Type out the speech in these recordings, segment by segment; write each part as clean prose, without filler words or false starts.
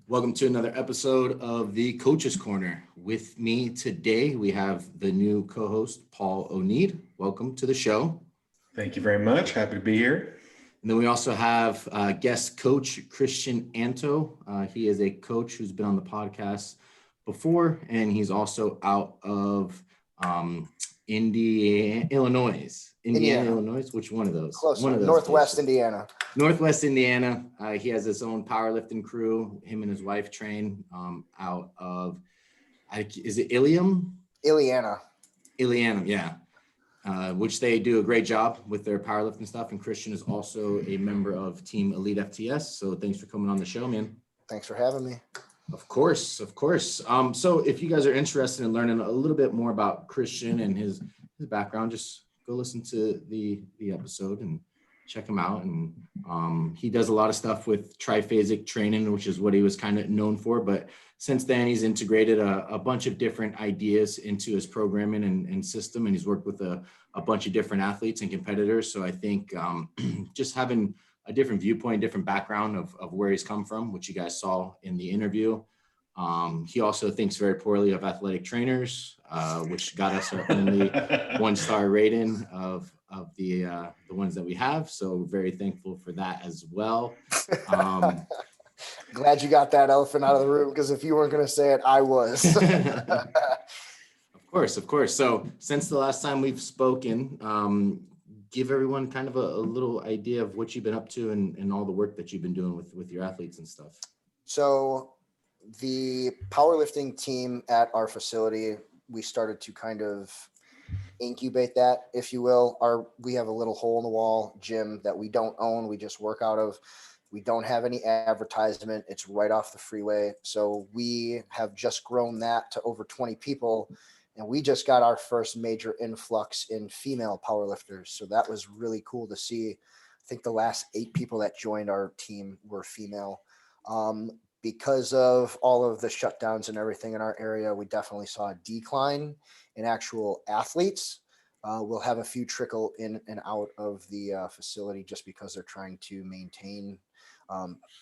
Welcome to another episode of the Coach's Corner. With me today, we have the new co-host, Paul O'Neid. Welcome to the show. Thank you very much. Happy to be here. And then we also have guest coach, Christian Anto. He is a coach who's been on the podcast before, and he's also out of Illinois. Which one of those? Close. One of those Northwest places. Indiana. Northwest Indiana. He has his own powerlifting crew. Him and his wife train out of, is it Ilium? Iliana, yeah. Which they do a great job with their powerlifting stuff. And Christian is also a member of Team Elite FTS. So thanks for coming on the show, man. Thanks for having me. Of course. So if you guys are interested in learning a little bit more about Christian and his background, just go listen to the episode and check him out. And he does a lot of stuff with triphasic training, which is what he was kind of known for. But since then, he's integrated a bunch of different ideas into his programming and system. And he's worked with a bunch of different athletes and competitors. So I think just having a different viewpoint, different background of where he's come from, which you guys saw in the interview. He also thinks very poorly of athletic trainers, which got us only 1-star rating of the ones that we have. So very thankful for that as well. Glad you got that elephant out of the room, because if you weren't going to say it, I was. Of course. So since the last time we've spoken, give everyone kind of a little idea of what you've been up to and all the work that you've been doing with your athletes and stuff. So the powerlifting team at our facility, we started to kind of incubate that, if you will. We have a little hole in the wall gym that we don't own. We just work out of. We don't have any advertisement. It's right off the freeway. So we have just grown that to over 20 people. And we just got our first major influx in female powerlifters. So that was really cool to see. I think the last 8 people that joined our team were female. Because of all of the shutdowns and everything in our area, we definitely saw a decline in actual athletes. We'll have a few trickle in and out of the facility just because they're trying to maintain.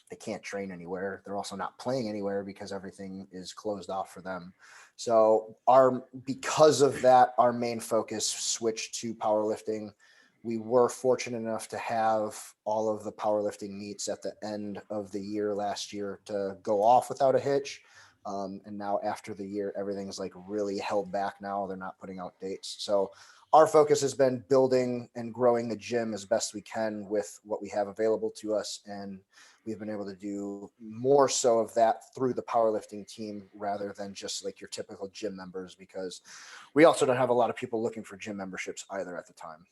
They can't train anywhere. They're also not playing anywhere because everything is closed off for them. So because of that, our main focus switched to powerlifting. We were fortunate enough to have all of the powerlifting meets at the end of the year last year to go off without a hitch. And now after the year, everything's like really held back now. They're not putting out dates. So our focus has been building and growing the gym as best we can with what we have available to us. And we've been able to do more so of that through the powerlifting team rather than just like your typical gym members, because we also don't have a lot of people looking for gym memberships either at the time.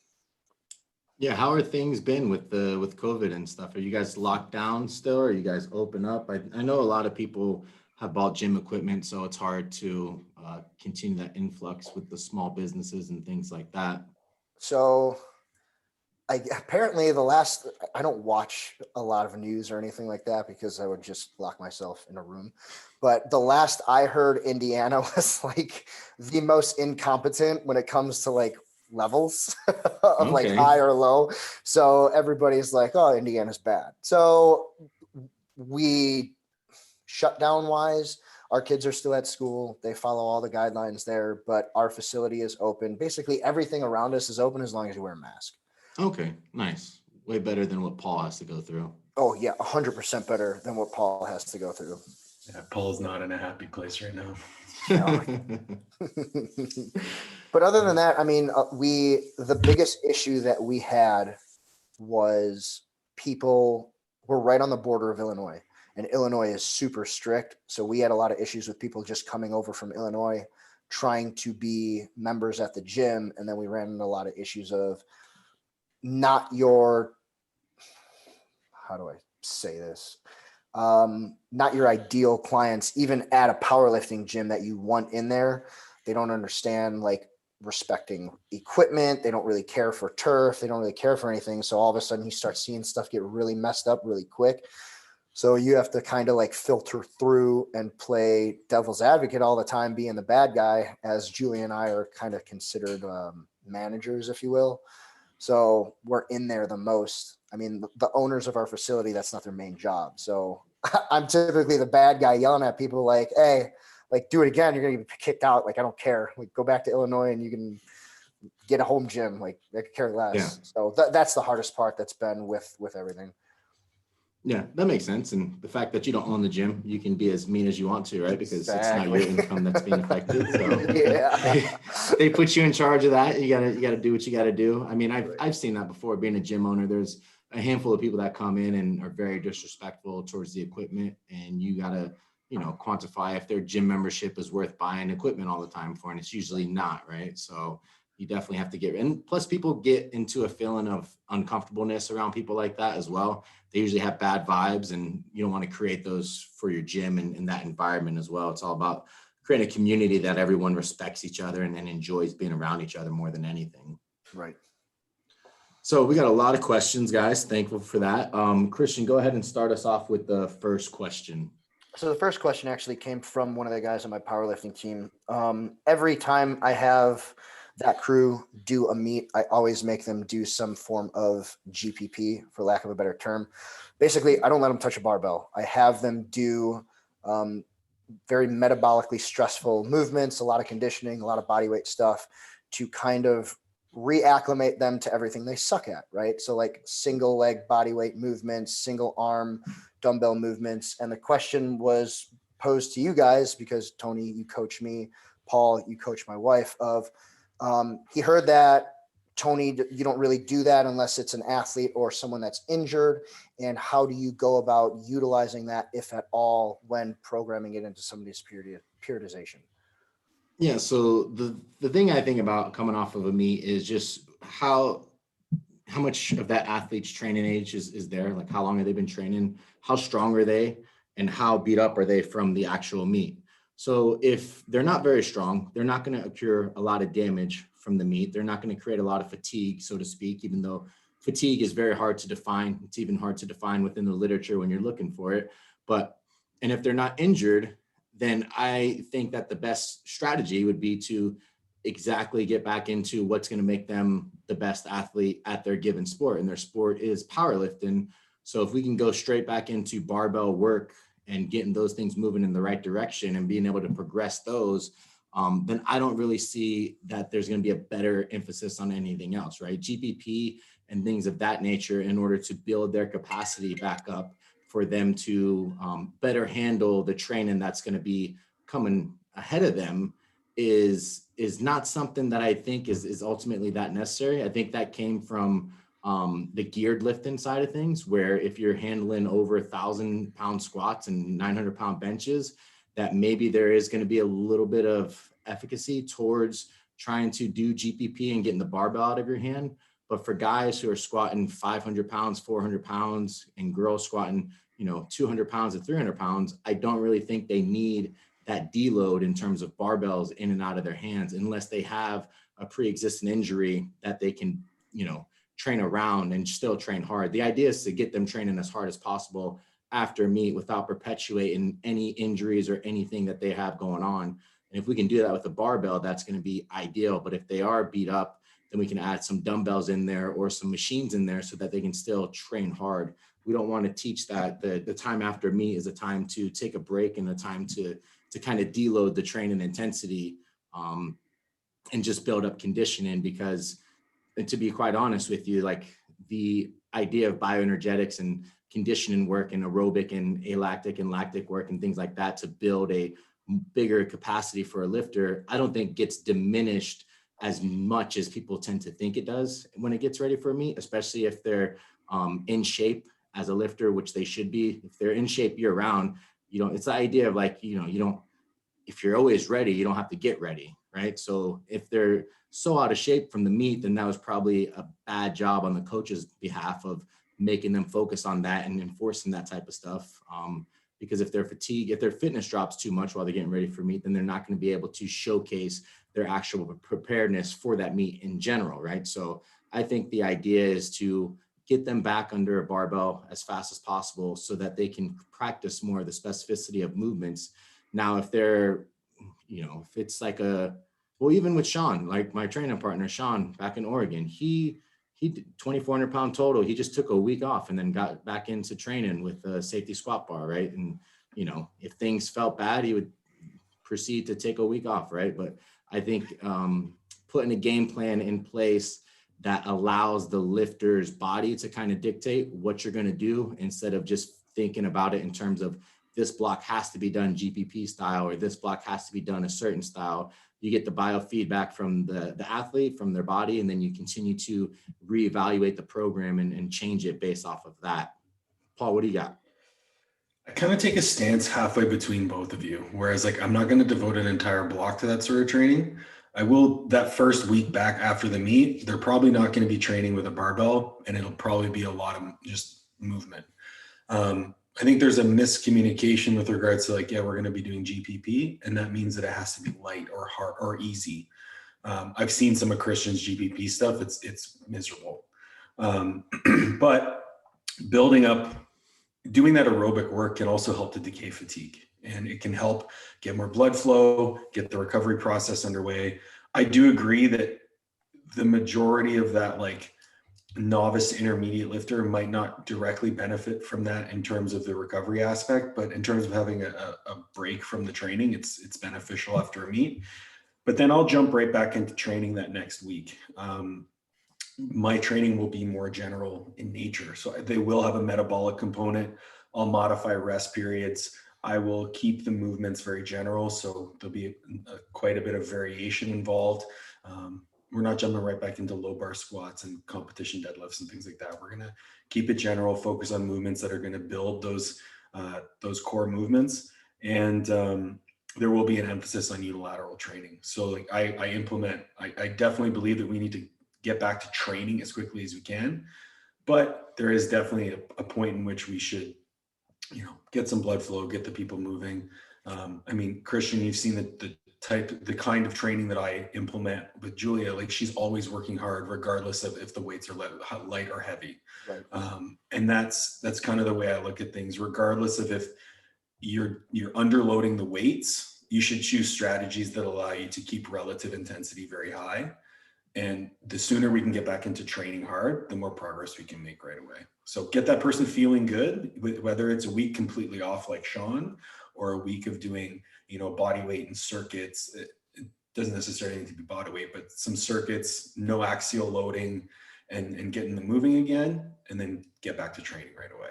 Yeah, how are things been with COVID and stuff? Are you guys locked down still? Or are you guys open up? I know a lot of people have bought gym equipment, so it's hard to continue that influx with the small businesses and things like that. So apparently I don't watch a lot of news or anything like that because I would just lock myself in a room. But the last I heard, Indiana was like the most incompetent when it comes to like levels of like high or low. So everybody's like, oh, Indiana's bad. So we shutdown wise, our kids are still at school. They follow all the guidelines there, but our facility is open. Basically everything around us is open as long as you wear a mask. Okay, nice. Way better than what Paul has to go through. Oh yeah, 100% better than what Paul has to go through. Yeah, Paul's not in a happy place right now. But other than that, I mean, the biggest issue that we had was people were right on the border of Illinois, and Illinois is super strict. So we had a lot of issues with people just coming over from Illinois, trying to be members at the gym. And then we ran into a lot of issues of not your, how do I say this? Not your ideal clients, even at a powerlifting gym that you want in there. They don't understand like respecting equipment. They don't really care for turf. They don't really care for anything. So all of a sudden you start seeing stuff get really messed up really quick. So you have to kind of like filter through and play devil's advocate all the time, being the bad guy, as Julie and I are kind of considered managers, if you will. So we're in there the most. I mean, the owners of our facility, that's not their main job. So I'm typically the bad guy yelling at people like, hey, like do it again. You're going to get kicked out. Like, I don't care. Like, go back to Illinois and you can get a home gym. Like, I could care less. Yeah. So that's the hardest part that's been with everything. Yeah, that makes sense. And the fact that you don't own the gym, you can be as mean as you want to, right? Because Exactly. it's not your income that's being affected. So Yeah. they put you in charge of that. You gotta do what you gotta do. I mean, I've seen that before. Being a gym owner, there's a handful of people that come in and are very disrespectful towards the equipment, and you gotta, quantify if their gym membership is worth buying equipment all the time for, and it's usually not, right? So you definitely have to and plus people get into a feeling of uncomfortableness around people like that as well. They usually have bad vibes, and you don't want to create those for your gym and in that environment as well. It's all about creating a community that everyone respects each other and enjoys being around each other more than anything. Right. So we got a lot of questions, guys. Thankful for that. Christian, go ahead and start us off with the first question. So the first question actually came from one of the guys on my powerlifting team. Every time I have that crew do a meet, I always make them do some form of GPP, for lack of a better term. Basically, I don't let them touch a barbell. I have them do very metabolically stressful movements, a lot of conditioning, a lot of body weight stuff to kind of reacclimate them to everything they suck at, right? So like single leg body weight movements, single arm dumbbell movements. And the question was posed to you guys because Tony, you coach me, Paul, you coach my wife, of he heard that Tony, you don't really do that unless it's an athlete or someone that's injured. And how do you go about utilizing that, if at all, when programming it into somebody's periodization? Yeah. So the thing I think about coming off of a meet is just how much of that athlete's training age is there, like how long have they been training, how strong are they, and how beat up are they from the actual meet. So if they're not very strong, they're not going to occur a lot of damage from the meet. They're not going to create a lot of fatigue, so to speak, even though fatigue is very hard to define. It's even hard to define within the literature when you're looking for it. And if they're not injured, then I think that the best strategy would be to exactly get back into what's going to make them the best athlete at their given sport. And their sport is powerlifting. So if we can go straight back into barbell work and getting those things moving in the right direction and being able to progress those, then I don't really see that there's going to be a better emphasis on anything else, right? GPP and things of that nature in order to build their capacity back up for them to better handle the training that's going to be coming ahead of them is not something that I think is ultimately that necessary. I think that came from the geared lifting side of things, where if you're handling over 1,000-pound squats and 900-pound benches, that maybe there is going to be a little bit of efficacy towards trying to do GPP and getting the barbell out of your hand. But for guys who are squatting 500 pounds, 400 pounds, and girls squatting, 200 pounds and 300 pounds, I don't really think they need that deload in terms of barbells in and out of their hands, unless they have a pre-existing injury that they can, train around and still train hard. The idea is to get them training as hard as possible after meet without perpetuating any injuries or anything that they have going on. And if we can do that with a barbell, that's going to be ideal. But if they are beat up, then we can add some dumbbells in there or some machines in there so that they can still train hard. We don't want to teach that the time after meet is a time to take a break and a time to kind of deload the training intensity and just build up conditioning. Because, and to be quite honest with you, like the idea of bioenergetics and conditioning work and aerobic and alactic and lactic work and things like that to build a bigger capacity for a lifter, I don't think gets diminished as much as people tend to think it does when it gets ready for a meet, especially if they're in shape as a lifter, which they should be. If they're in shape year round, it's the idea of like, if you're always ready, you don't have to get ready, right? So if they're so out of shape from the meet, then that was probably a bad job on the coach's behalf of making them focus on that and enforcing that type of stuff. Because if their fitness drops too much while they're getting ready for meet, then they're not going to be able to showcase their actual preparedness for that meet in general, right? So I think the idea is to get them back under a barbell as fast as possible so that they can practice more of the specificity of movements. Now, if they're, if it's like even with Sean, like my training partner, Sean, back in Oregon, he he did 2,400 pound total. He just took a week off and then got back into training with a safety squat bar, right? And, you know, if things felt bad, he would proceed to take a week off, right? But I think putting a game plan in place that allows the lifter's body to kind of dictate what you're going to do instead of just thinking about it in terms of this block has to be done GPP style or this block has to be done a certain style. You get the biofeedback from the athlete, from their body, and then you continue to reevaluate the program and change it based off of that. Paul, what do you got? I kind of take a stance halfway between both of you, whereas like I'm not going to devote an entire block to that sort of training. I will that first week back after the meet, they're probably not going to be training with a barbell, and it'll probably be a lot of just movement. I think there's a miscommunication with regards to like, yeah, we're going to be doing GPP, and that means that it has to be light or hard or easy. I've seen some of Christian's GPP stuff. It's miserable. But building up, doing that aerobic work can also help to decay fatigue, and it can help get more blood flow, get the recovery process underway. I do agree that the majority of that like novice intermediate lifter might not directly benefit from that in terms of the recovery aspect, but in terms of having a break from the training, it's beneficial after a meet. But then I'll jump right back into training that next week. My training will be more general in nature. So they will have a metabolic component. I'll modify rest periods. I will keep the movements very general. So there'll be quite a bit of variation involved. We're not jumping right back into low bar squats and competition deadlifts and things like that. We're going to keep it general, focus on movements that are going to build those core movements. And there will be an emphasis on unilateral training. So like I definitely believe that we need to get back to training as quickly as we can, but there is definitely a point in which we should, you know, get some blood flow, get the people moving. I mean, Christian, you've seen the kind of training that I implement with Julia. Like she's always working hard, regardless of if the weights are light or heavy. Right. And that's kind of the way I look at things, regardless of if you're underloading the weights. You should choose strategies that allow you to keep relative intensity very high. And the sooner we can get back into training hard, the more progress we can make right away. So get that person feeling good, whether it's a week completely off like Sean, or a week of doing, you know, body weight and circuits. It doesn't necessarily need to be body weight, but some circuits, no axial loading, and getting them moving again, and then get back to training right away.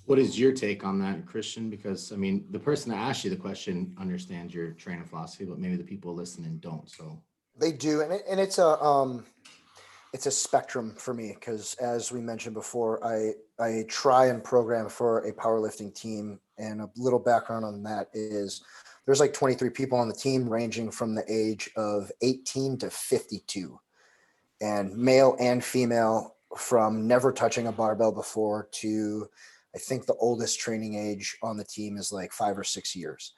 What is your take on that, Christian? Because I mean, the person that asked you the question understands your training philosophy, but maybe the people listening don't. So they do, and it's a spectrum for me because, as we mentioned before, I try and program for a powerlifting team, and a little background on that is there's like 23 people on the team, ranging from the age of 18 to 52, and male and female, from never touching a barbell before to, I think the oldest training age on the team is like 5 or 6 years.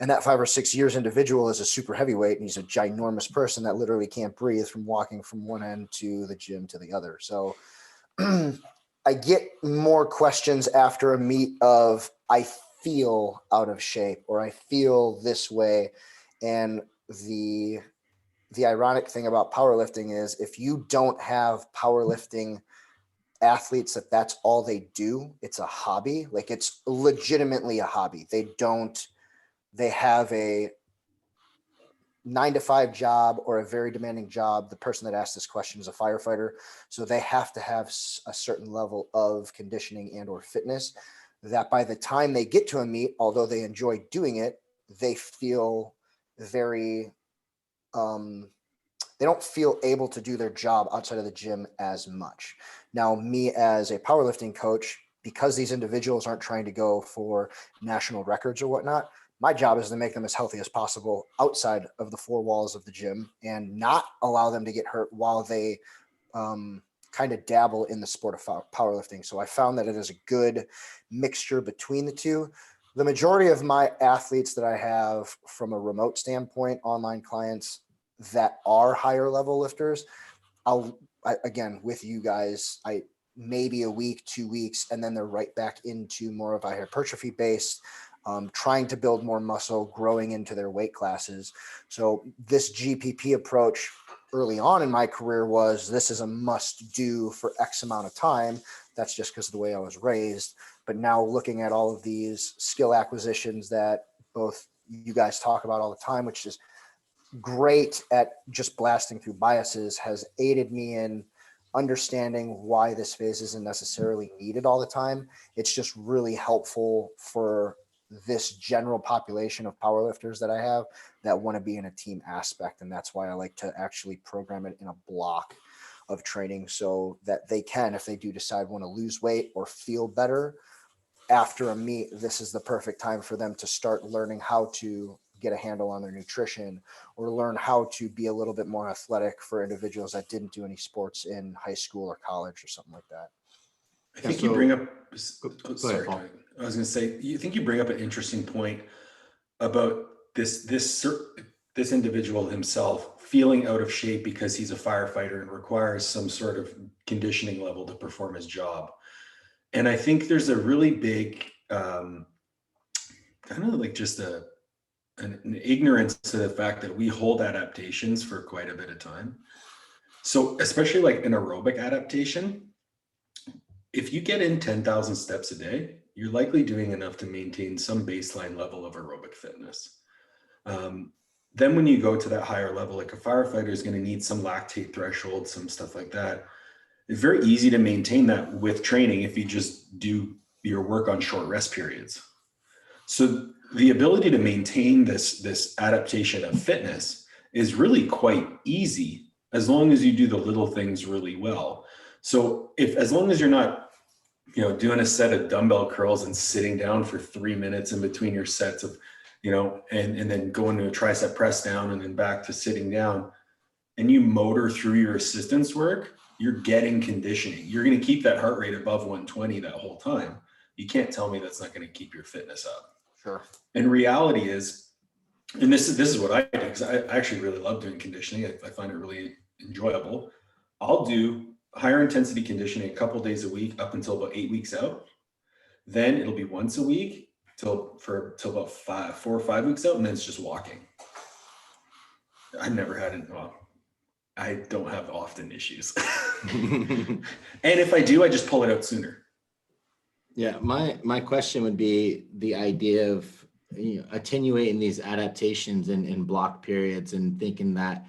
And that 5 or 6 years individual is a super heavyweight, and he's a ginormous person that literally can't breathe from walking from one end to the gym to the other. So I get more questions after a meet of, I feel out of shape, or I feel this way. And the ironic thing about powerlifting is, if you don't have powerlifting athletes that's all they do, it's a hobby. Like, it's legitimately a hobby. They have a 9-to-5 job or a very demanding job. The person that asked this question is a firefighter. So they have to have a certain level of conditioning and or fitness that by the time they get to a meet, although they enjoy doing it, they feel very, they don't feel able to do their job outside of the gym as much. Now, me as a powerlifting coach, because these individuals aren't trying to go for national records or whatnot, my job is to make them as healthy as possible outside of the four walls of the gym and not allow them to get hurt while they kind of dabble in the sport of powerlifting. So I found that it is a good mixture between the two. The majority of my athletes that I have from a remote standpoint, online clients that are higher level lifters, again, with you guys, maybe a week, 2 weeks, and then they're right back into more of a hypertrophy based, trying to build more muscle, growing into their weight classes. So this GPP approach, early on in my career was this is a must do for X amount of time. That's just because of the way I was raised. But now looking at all of these skill acquisitions that both you guys talk about all the time, which is great at just blasting through biases, has aided me in understanding why this phase isn't necessarily needed all the time. It's just really helpful for this general population of powerlifters that I have that want to be in a team aspect. And that's why I like to actually program it in a block of training so that they can, if they do decide want to lose weight or feel better after a meet, this is the perfect time for them to start learning how to get a handle on their nutrition or learn how to be a little bit more athletic for individuals that didn't do any sports in high school or college or something like that. I think you bring up, go ahead, Paul. I was going to say, you think you bring up an interesting point about this individual himself feeling out of shape because he's a firefighter and requires some sort of conditioning level to perform his job. And I think there's a really big, kind of like just an ignorance to the fact that we hold adaptations for quite a bit of time. So especially like an aerobic adaptation, if you get in 10,000 steps a day, you're likely doing enough to maintain some baseline level of aerobic fitness. Then when you go to that higher level, like a firefighter is going to need some lactate threshold, some stuff like that. It's very easy to maintain that with training if you just do your work on short rest periods. So the ability to maintain this adaptation of fitness is really quite easy as long as you do the little things really well. So as long as you're not, doing a set of dumbbell curls and sitting down for 3 minutes in between your sets of, and then going to a tricep press down and then back to sitting down, and you motor through your assistance work, you're getting conditioning. You're going to keep that heart rate above 120 that whole time. You can't tell me that's not going to keep your fitness up. Sure. And reality is, and this is what I do, because I actually really love doing conditioning. I find it really enjoyable. I'll do higher intensity conditioning a couple days a week up until about 8 weeks out. Then it'll be once a week till about 4 or 5 weeks out, and then it's just walking. I've never had it. Well, I don't have often issues. And if I do, I just pull it out sooner. Yeah, my question would be the idea of attenuating these adaptations in block periods and thinking that,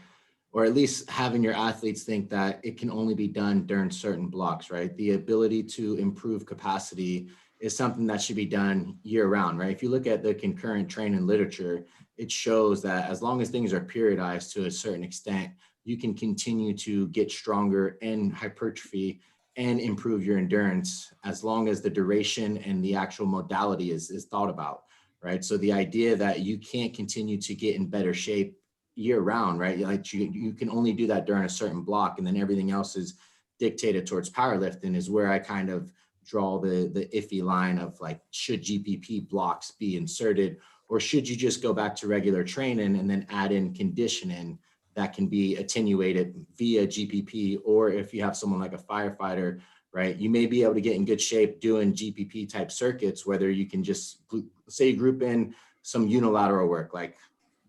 or at least having your athletes think that it can only be done during certain blocks, right? The ability to improve capacity is something that should be done year round, right? If you look at the concurrent training literature, it shows that as long as things are periodized to a certain extent, you can continue to get stronger and hypertrophy and improve your endurance as long as the duration and the actual modality is thought about, right? So the idea that you can't continue to get in better shape year round, right? Like you can only do that during a certain block, and then everything else is dictated towards powerlifting is where I kind of draw the iffy line of like, should GPP blocks be inserted, or should you just go back to regular training and then add in conditioning that can be attenuated via GPP? Or if you have someone like a firefighter, right, you may be able to get in good shape doing GPP type circuits, whether you can just say you group in some unilateral work like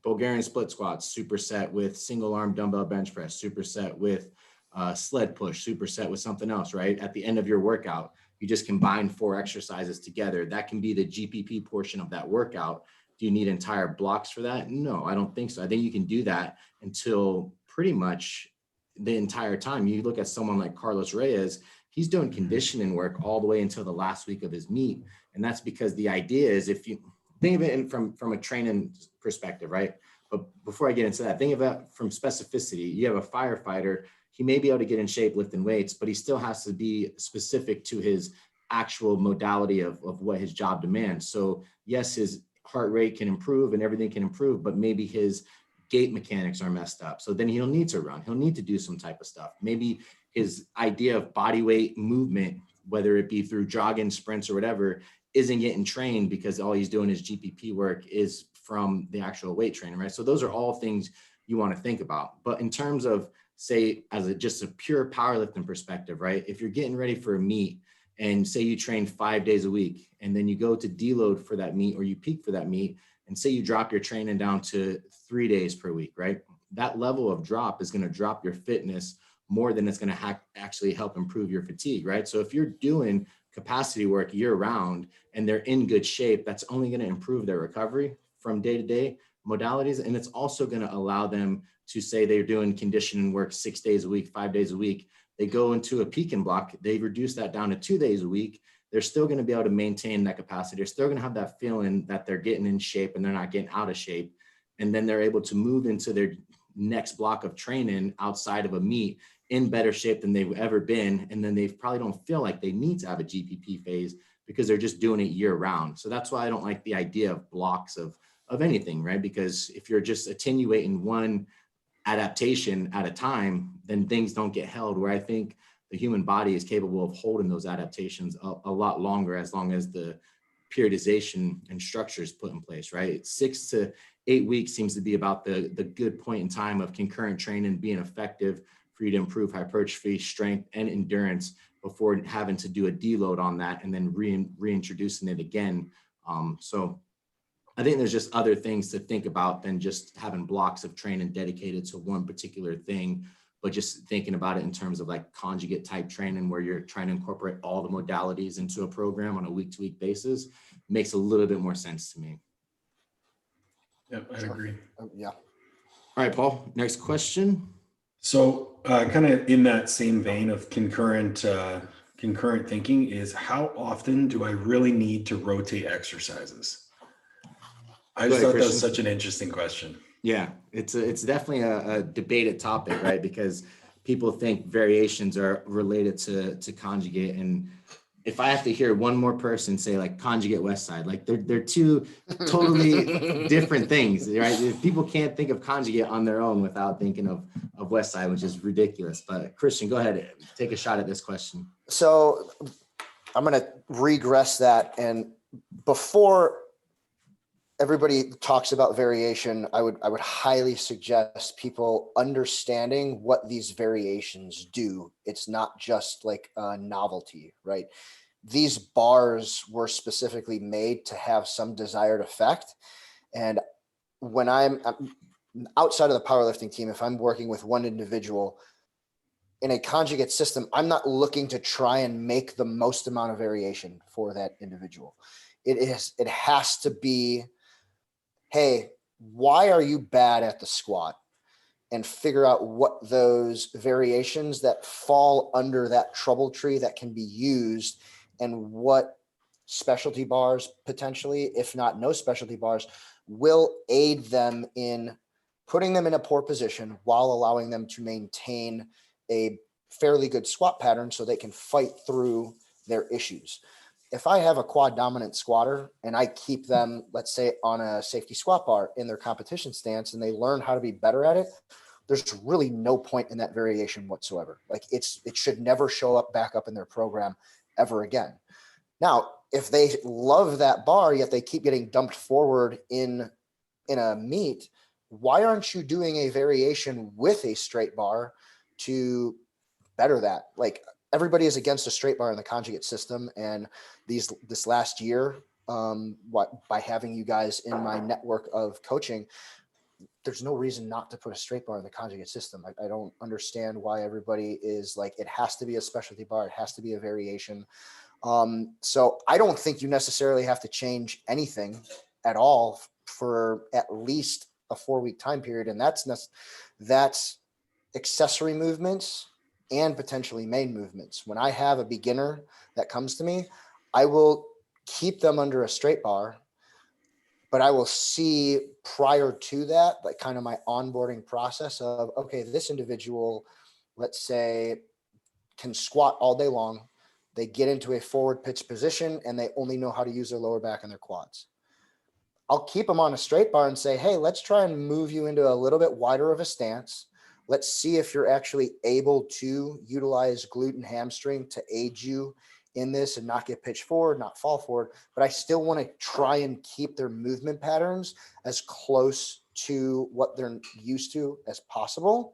Bulgarian split squats, superset with single arm dumbbell bench press, superset with sled push, superset with something else, right? At the end of your workout, you just combine 4 exercises together. That can be the GPP portion of that workout. Do you need entire blocks for that? No, I don't think so. I think you can do that until pretty much the entire time. You look at someone like Carlos Reyes, he's doing conditioning work all the way until the last week of his meet. And that's because the idea is, if you think of it from a training perspective, right? But before I get into that, think of it from specificity. You have a firefighter, he may be able to get in shape lifting weights, but he still has to be specific to his actual modality of what his job demands. So yes, his heart rate can improve and everything can improve, but maybe his gait mechanics are messed up. So then he'll need to run. He'll need to do some type of stuff. Maybe his idea of body weight movement, whether it be through jogging, sprints, or whatever, isn't getting trained because all he's doing is GPP work is from the actual weight training, right? So those are all things you want to think about. But in terms of, say, just a pure powerlifting perspective, right? If you're getting ready for a meet and say you train 5 days a week and then you go to deload for that meet or you peak for that meet, and say you drop your training down to 3 days per week, right? that level of drop is going to drop your fitness more than it's going to actually help improve your fatigue, right? So if you're doing capacity work year round and they're in good shape, that's only going to improve their recovery from day-to-day modalities. And it's also going to allow them to say they're doing conditioning work 6 days a week, 5 days a week. They go into a peak and block, they reduce that down to 2 days a week. They're still going to be able to maintain that capacity. They're still going to have that feeling that they're getting in shape and they're not getting out of shape. And then they're able to move into their next block of training outside of a meet in better shape than they've ever been. And then they probably don't feel like they need to have a GPP phase because they're just doing it year round. So that's why I don't like the idea of blocks of anything, right? Because if you're just attenuating one adaptation at a time, then things don't get held, where I think the human body is capable of holding those adaptations a lot longer, as long as the periodization and structure is put in place, right? 6 to 8 weeks seems to be about the good point in time of concurrent training being effective for you to improve hypertrophy, strength, and endurance before having to do a deload on that and then reintroducing it again. So I think there's just other things to think about than just having blocks of training dedicated to one particular thing, but just thinking about it in terms of like conjugate type training, where you're trying to incorporate all the modalities into a program on a week-to-week basis, makes a little bit more sense to me. Yep, I agree. Yeah. All right, Paul, next question. So kind of in that same vein of concurrent thinking is, how often do I really need to rotate exercises? I just thought that was such an interesting question. Yeah, it's definitely a debated topic, right? Because people think variations are related to conjugate. And if I have to hear one more person say like conjugate west side, like they're two totally different things, right? If people can't think of conjugate on their own without thinking of west side, which is ridiculous. But Christian, go ahead, take a shot at this question. So I'm going to regress that. And before everybody talks about variation, I would highly suggest people understanding what these variations do. It's not just like a novelty, right? These bars were specifically made to have some desired effect. And when I'm outside of the powerlifting team, if I'm working with one individual in a conjugate system, I'm not looking to try and make the most amount of variation for that individual. It has to be, hey, why are you bad at the squat? And figure out what those variations that fall under that trouble tree that can be used, and what specialty bars potentially, if not no specialty bars, will aid them in putting them in a poor position while allowing them to maintain a fairly good squat pattern so they can fight through their issues. If I have a quad dominant squatter and I keep them, let's say, on a safety squat bar in their competition stance, and they learn how to be better at it, there's really no point in that variation whatsoever. Like it should never show up back up in their program ever again. Now, if they love that bar, yet they keep getting dumped forward in a meet, why aren't you doing a variation with a straight bar to better that? Like, everybody is against a straight bar in the conjugate system. And this last year, by having you guys in my network of coaching, there's no reason not to put a straight bar in the conjugate system. I don't understand why everybody is like, it has to be a specialty bar. It has to be a variation. So I don't think you necessarily have to change anything at all for at least a 4-week time period. And that's accessory movements and potentially main movements. When I have a beginner that comes to me, I will keep them under a straight bar, but I will see prior to that, like kind of my onboarding process of, okay, this individual, let's say, can squat all day long. They get into a forward pitch position and they only know how to use their lower back and their quads. I'll keep them on a straight bar and say, hey, let's try and move you into a little bit wider of a stance. Let's see if you're actually able to utilize glute and hamstring to aid you in this and not get pitched forward, not fall forward. But I still want to try and keep their movement patterns as close to what they're used to as possible,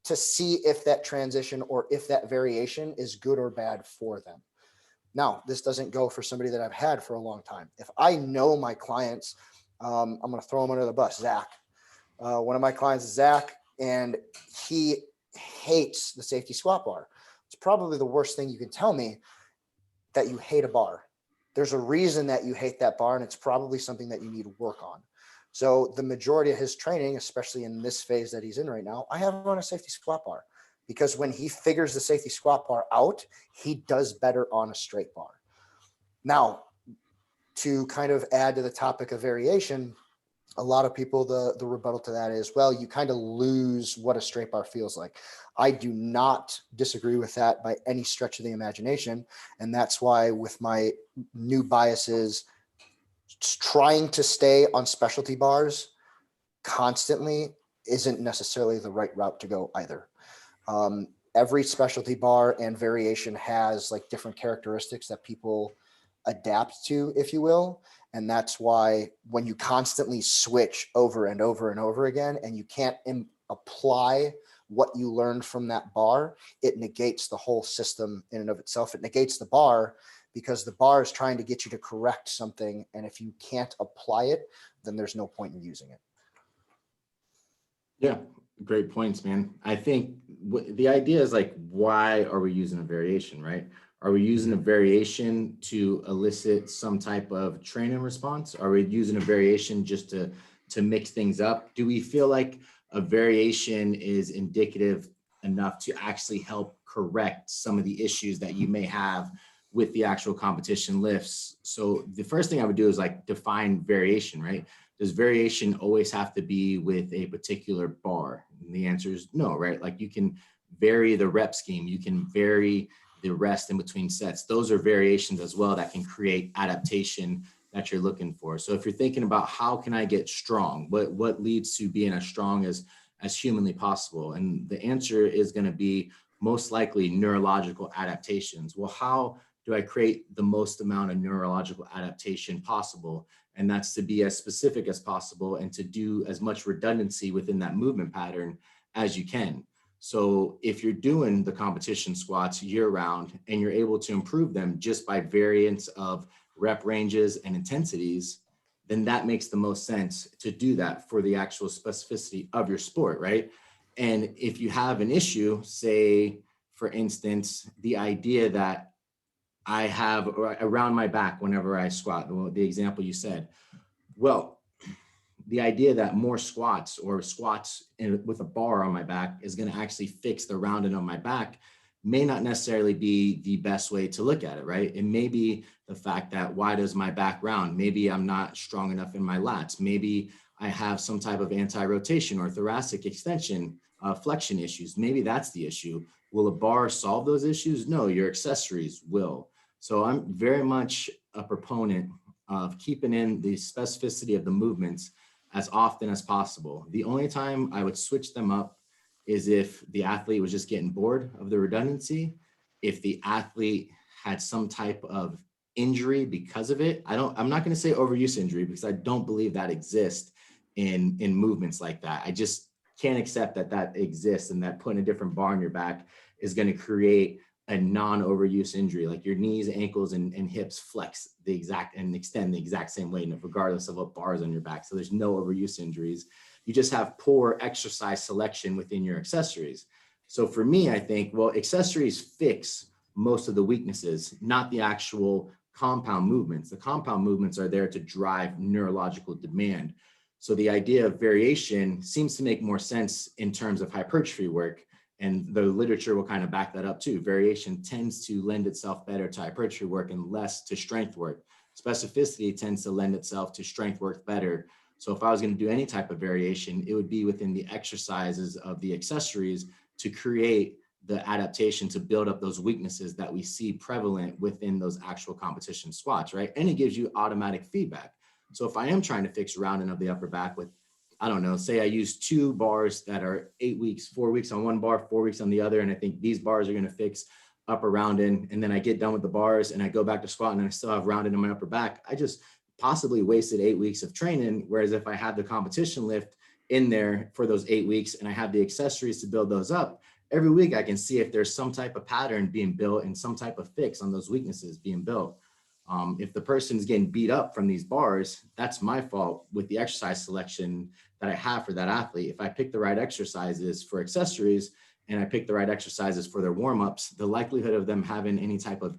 to see if that transition or if that variation is good or bad for them. Now, this doesn't go for somebody that I've had for a long time. If I know my clients, I'm going to throw them under the bus. Zach, one of my clients, Zach, and he hates the safety squat bar. It's probably the worst thing you can tell me, that you hate a bar. There's a reason that you hate that bar, and it's probably something that you need to work on. So the majority of his training, especially in this phase that he's in right now, I have him on a safety squat bar, because when he figures the safety squat bar out, he does better on a straight bar. Now, to kind of add to the topic of variation, a lot of people, the rebuttal to that is, well, you kind of lose what a straight bar feels like. I do not disagree with that by any stretch of the imagination. And that's why with my new biases, trying to stay on specialty bars constantly isn't necessarily the right route to go either. Every specialty bar and variation has like different characteristics that people adapt to, if you will. And that's why when you constantly switch over and over and over again, and you can't apply what you learned from that bar, it negates the whole system in and of itself. It negates the bar, because the bar is trying to get you to correct something. And if you can't apply it, then there's no point in using it. Yeah, great points, man. I think the idea is like, why are we using a variation, right? Are we using a variation to elicit some type of training response? Are we using a variation just to mix things up? Do we feel like a variation is indicative enough to actually help correct some of the issues that you may have with the actual competition lifts? So the first thing I would do is like define variation, right? Does variation always have to be with a particular bar? And the answer is no, right? Like you can vary the rep scheme, you can vary the rest in between sets. Those are variations as well that can create adaptation that you're looking for. So if you're thinking about how can I get strong, what leads to being as strong as humanly possible? And the answer is going to be most likely neurological adaptations. Well, how do I create the most amount of neurological adaptation possible? And that's to be as specific as possible and to do as much redundancy within that movement pattern as you can. So if you're doing the competition squats year round and you're able to improve them just by variance of rep ranges and intensities, then that makes the most sense to do that for the actual specificity of your sport, right? And if you have an issue, say, for instance, the idea that I have around my back whenever I squat, the example you said, well, the idea that more squats or squats with a bar on my back is going to actually fix the rounding on my back may not necessarily be the best way to look at it, right? It may be the fact that why does my back round? Maybe I'm not strong enough in my lats. Maybe I have some type of anti-rotation or thoracic extension, flexion issues. Maybe that's the issue. Will a bar solve those issues? No, your accessories will. So I'm very much a proponent of keeping in the specificity of the movements as often as possible. The only time I would switch them up is if the athlete was just getting bored of the redundancy, if the athlete had some type of injury because of it. I'm not going to say overuse injury, because I don't believe that exists in movements like that. I just can't accept that exists, and that putting a different bar on your back is going to create a non-overuse injury, like your knees, ankles, and hips flex the exact and extend the exact same way, regardless of what bar is on your back. So there's no overuse injuries. You just have poor exercise selection within your accessories. So for me, I think, well, accessories fix most of the weaknesses, not the actual compound movements. The compound movements are there to drive neurological demand. So the idea of variation seems to make more sense in terms of hypertrophy work. And the literature will kind of back that up too. Variation tends to lend itself better to hypertrophy work and less to strength work. Specificity tends to lend itself to strength work better. So if I was going to do any type of variation, it would be within the exercises of the accessories to create the adaptation to build up those weaknesses that we see prevalent within those actual competition squats, right? And it gives you automatic feedback. So if I am trying to fix rounding of the upper back with, I don't know, say I use 2 bars that are 8 weeks, 4 weeks on one bar, 4 weeks on the other. And I think these bars are going to fix upper rounding. And then I get done with the bars and I go back to squatting and I still have rounding in my upper back. I just possibly wasted 8 weeks of training. Whereas if I had the competition lift in there for those 8 weeks and I have the accessories to build those up, every week I can see if there's some type of pattern being built and some type of fix on those weaknesses being built. If the person is getting beat up from these bars, that's my fault with the exercise selection that I have for that athlete. If I pick the right exercises for accessories and I pick the right exercises for their warm-ups, the likelihood of them having any type of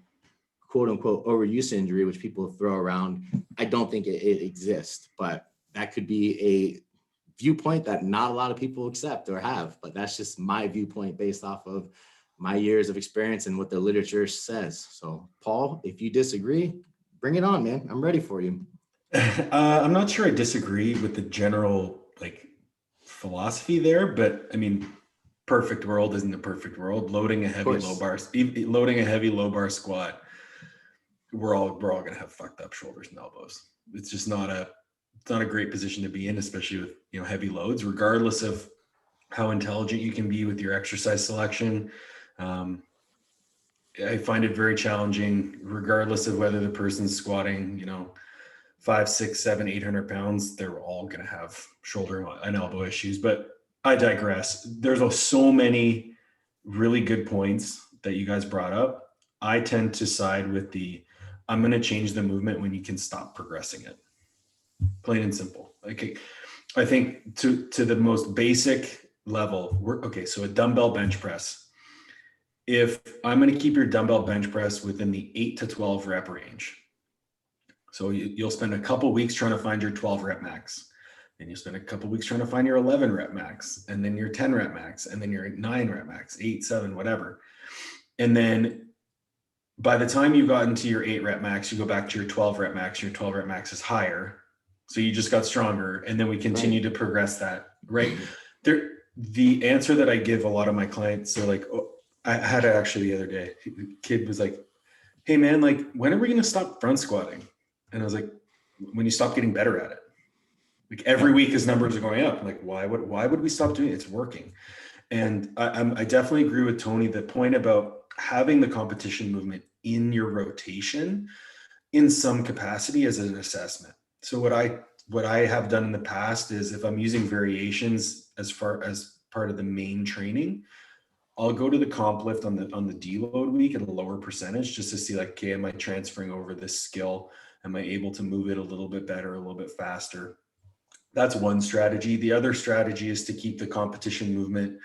quote unquote overuse injury, which people throw around, I don't think it exists, but that could be a viewpoint that not a lot of people accept or have, but that's just my viewpoint based off of my years of experience and what the literature says. So Paul, if you disagree, bring it on, man. I'm ready for you. I'm not sure I disagree with the general like philosophy there, but I mean, perfect world isn't a perfect world. Loading a heavy low bar squat, we're all gonna have fucked up shoulders and elbows. It's just not a great position to be in, especially with, you know, heavy loads, regardless of how intelligent you can be with your exercise selection. I find it very challenging, regardless of whether the person's squatting, you know, 5, 6, 7, 800 pounds, they're all going to have shoulder and elbow issues. But I digress. There's so many really good points that you guys brought up. I tend to side with I'm going to change the movement when you can stop progressing it. Plain and simple. Okay. I think to the most basic level, so a dumbbell bench press. If I'm going to keep your dumbbell bench press within the 8 to 12 rep range, so you'll spend a couple weeks trying to find your 12 rep max, and you'll spend a couple weeks trying to find your 11 rep max, and then your 10 rep max, and then your 9 rep max, 8, 7, whatever. And then by the time you got into your 8 rep max, you go back to your 12 rep max, your 12 rep max is higher. So you just got stronger. And then we continue to progress that, right? The answer that I give a lot of my clients, so like, I had it actually the other day, the kid was like, hey man, like, when are we going to stop front squatting? And I was like, when you stop getting better at it. Like every week his numbers are going up. I'm like, why would we stop doing it? It's working. And I definitely agree with Tony, the point about having the competition movement in your rotation in some capacity as an assessment. So what I have done in the past is, if I'm using variations as far as part of the main training, I'll go to the comp lift on the deload week at a lower percentage, just to see like, okay, am I transferring over this skill? Am I able to move it a little bit better, a little bit faster? That's one strategy. The other strategy is to keep the competition movement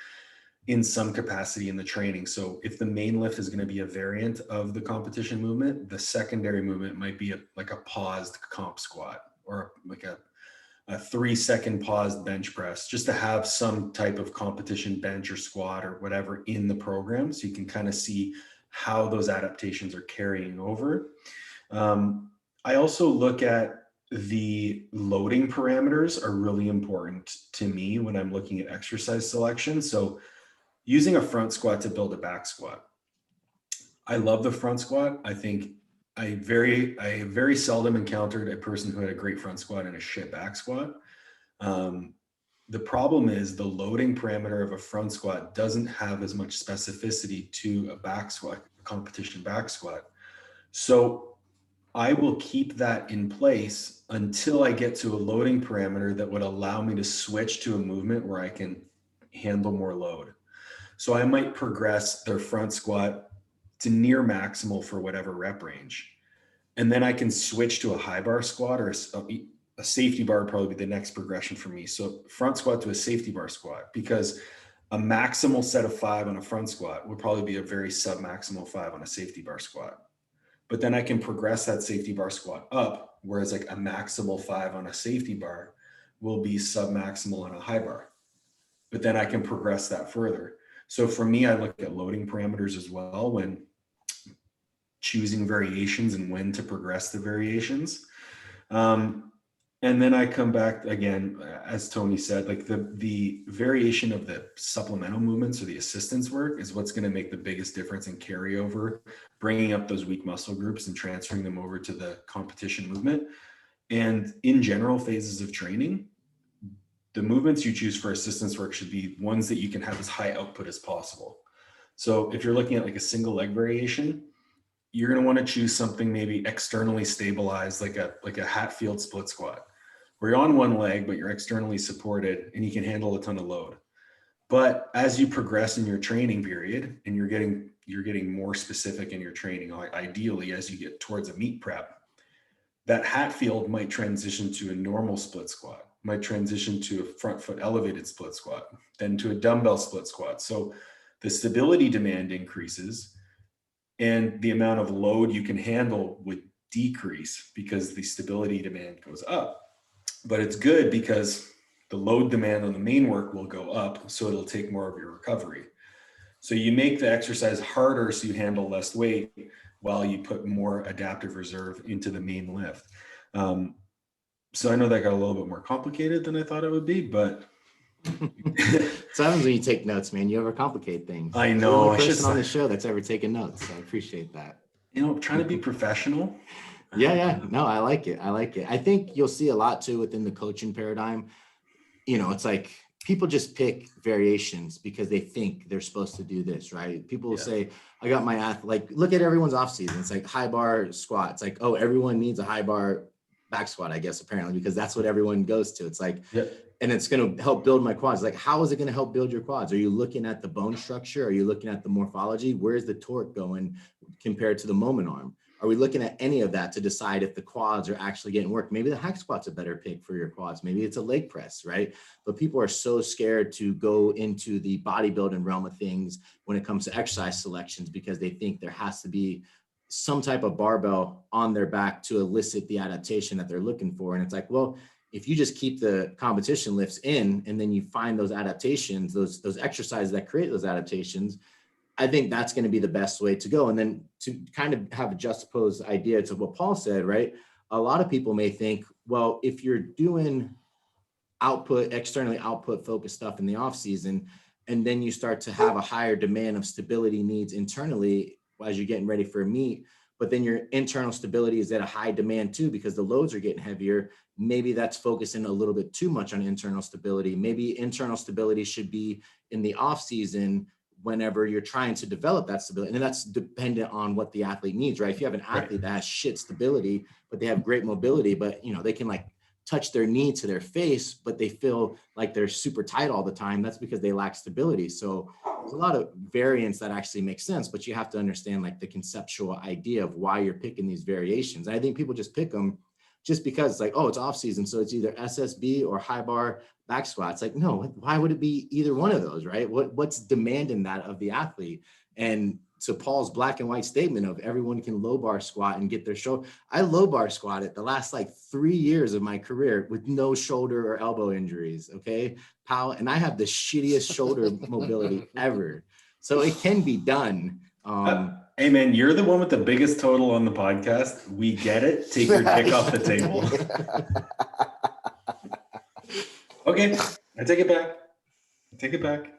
in some capacity in the training. So if the main lift is going to be a variant of the competition movement, the secondary movement might be like a paused comp squat, or like a 3-second paused bench press, just to have some type of competition bench or squat or whatever in the program, so you can kind of see how those adaptations are carrying over. I also look at the loading parameters are really important to me when I'm looking at exercise selection. So using a front squat to build a back squat. I love the front squat. I think I very seldom encountered a person who had a great front squat and a shit back squat. The problem is the loading parameter of a front squat doesn't have as much specificity to a back squat, a competition back squat. So I will keep that in place until I get to a loading parameter that would allow me to switch to a movement where I can handle more load. So I might progress their front squat to near maximal for whatever rep range. And then I can switch to a high bar squat, or a safety bar would probably be the next progression for me. So front squat to a safety bar squat, because a maximal set of 5 on a front squat would probably be a very submaximal 5 on a safety bar squat. But then I can progress that safety bar squat up, whereas like a maximal 5 on a safety bar will be submaximal on a high bar. But then I can progress that further. So for me, I look at loading parameters as well when choosing variations and when to progress the variations. And then I come back again, as Tony said, like the variation of the supplemental movements or the assistance work is what's going to make the biggest difference in carryover, bringing up those weak muscle groups and transferring them over to the competition movement. And in general phases of training, the movements you choose for assistance work should be ones that you can have as high output as possible. So if you're looking at like a single leg variation, you're going to want to choose something maybe externally stabilized, like a Hatfield split squat, where you're on one leg, but you're externally supported and you can handle a ton of load. But as you progress in your training period and you're getting you're getting more specific in your training. Ideally, as you get towards a meet prep, that Hatfield might transition to a normal split squat, might transition to a front foot elevated split squat, then to a dumbbell split squat. So the stability demand increases and the amount of load you can handle would decrease because the stability demand goes up. But it's good because the load demand on the main work will go up, so it'll take more of your recovery. So you make the exercise harder so you handle less weight while you put more adaptive reserve into the main lift. So I know that got a little bit more complicated than I thought it would be, but So happens when you take notes, man. You overcomplicate things. I You're the know. only person on the show that's ever taken notes. So I appreciate that. Trying to be professional. Yeah. No, I like it. I think you'll see a lot too within the coaching paradigm. It's like people just pick variations because they think they're supposed to do this, right? People will say, I got my like, look at everyone's off season. It's like high bar squat. It's like, oh, everyone needs a high bar back squat, I guess, apparently, because that's what everyone goes to. It's like, and it's going to help build my quads. Like, how is it going to help build your quads? Are you looking at the bone structure? Are you looking at the morphology? Where's the torque going compared to the moment arm? Are we looking at any of that to decide if the quads are actually getting work? Maybe the hack squat's a better pick for your quads. Maybe it's a leg press, right? But people are so scared to go into the bodybuilding realm of things when it comes to exercise selections because they think there has to be some type of barbell on their back to elicit the adaptation that they're looking for. And it's like, well, if you just keep the competition lifts in and then you find those adaptations, those exercises that create those adaptations, I think that's going to be the best way to go. And then to kind of have a juxtaposed idea to what Paul said, right? A lot of people may think, well, if you're doing externally output focused stuff in the off season, and then you start to have a higher demand of stability needs internally as you're getting ready for a meet, but then your internal stability is at a high demand too, because the loads are getting heavier. Maybe that's focusing a little bit too much on internal stability. Maybe internal stability should be in the off season whenever you're trying to develop that stability. And that's dependent on what the athlete needs, right? If you have an athlete that has shit stability, but they have great mobility, but they can like touch their knee to their face, but they feel like they're super tight all the time. That's because they lack stability. So there's a lot of variants that actually make sense, but you have to understand like the conceptual idea of why you're picking these variations. And I think people just pick them just because it's like, oh, it's off season. So it's either SSB or high bar back squat. It's like, no, why would it be either one of those, right? What's demanding that of the athlete? And to Paul's black and white statement of everyone can low bar squat and get their shoulder. I low bar squatted the last like 3 years of my career with no shoulder or elbow injuries. Okay. And I have the shittiest shoulder mobility ever. So it can be done. Hey man, you're the one with the biggest total on the podcast. We get it. Take your dick off the table. Okay. I take it back.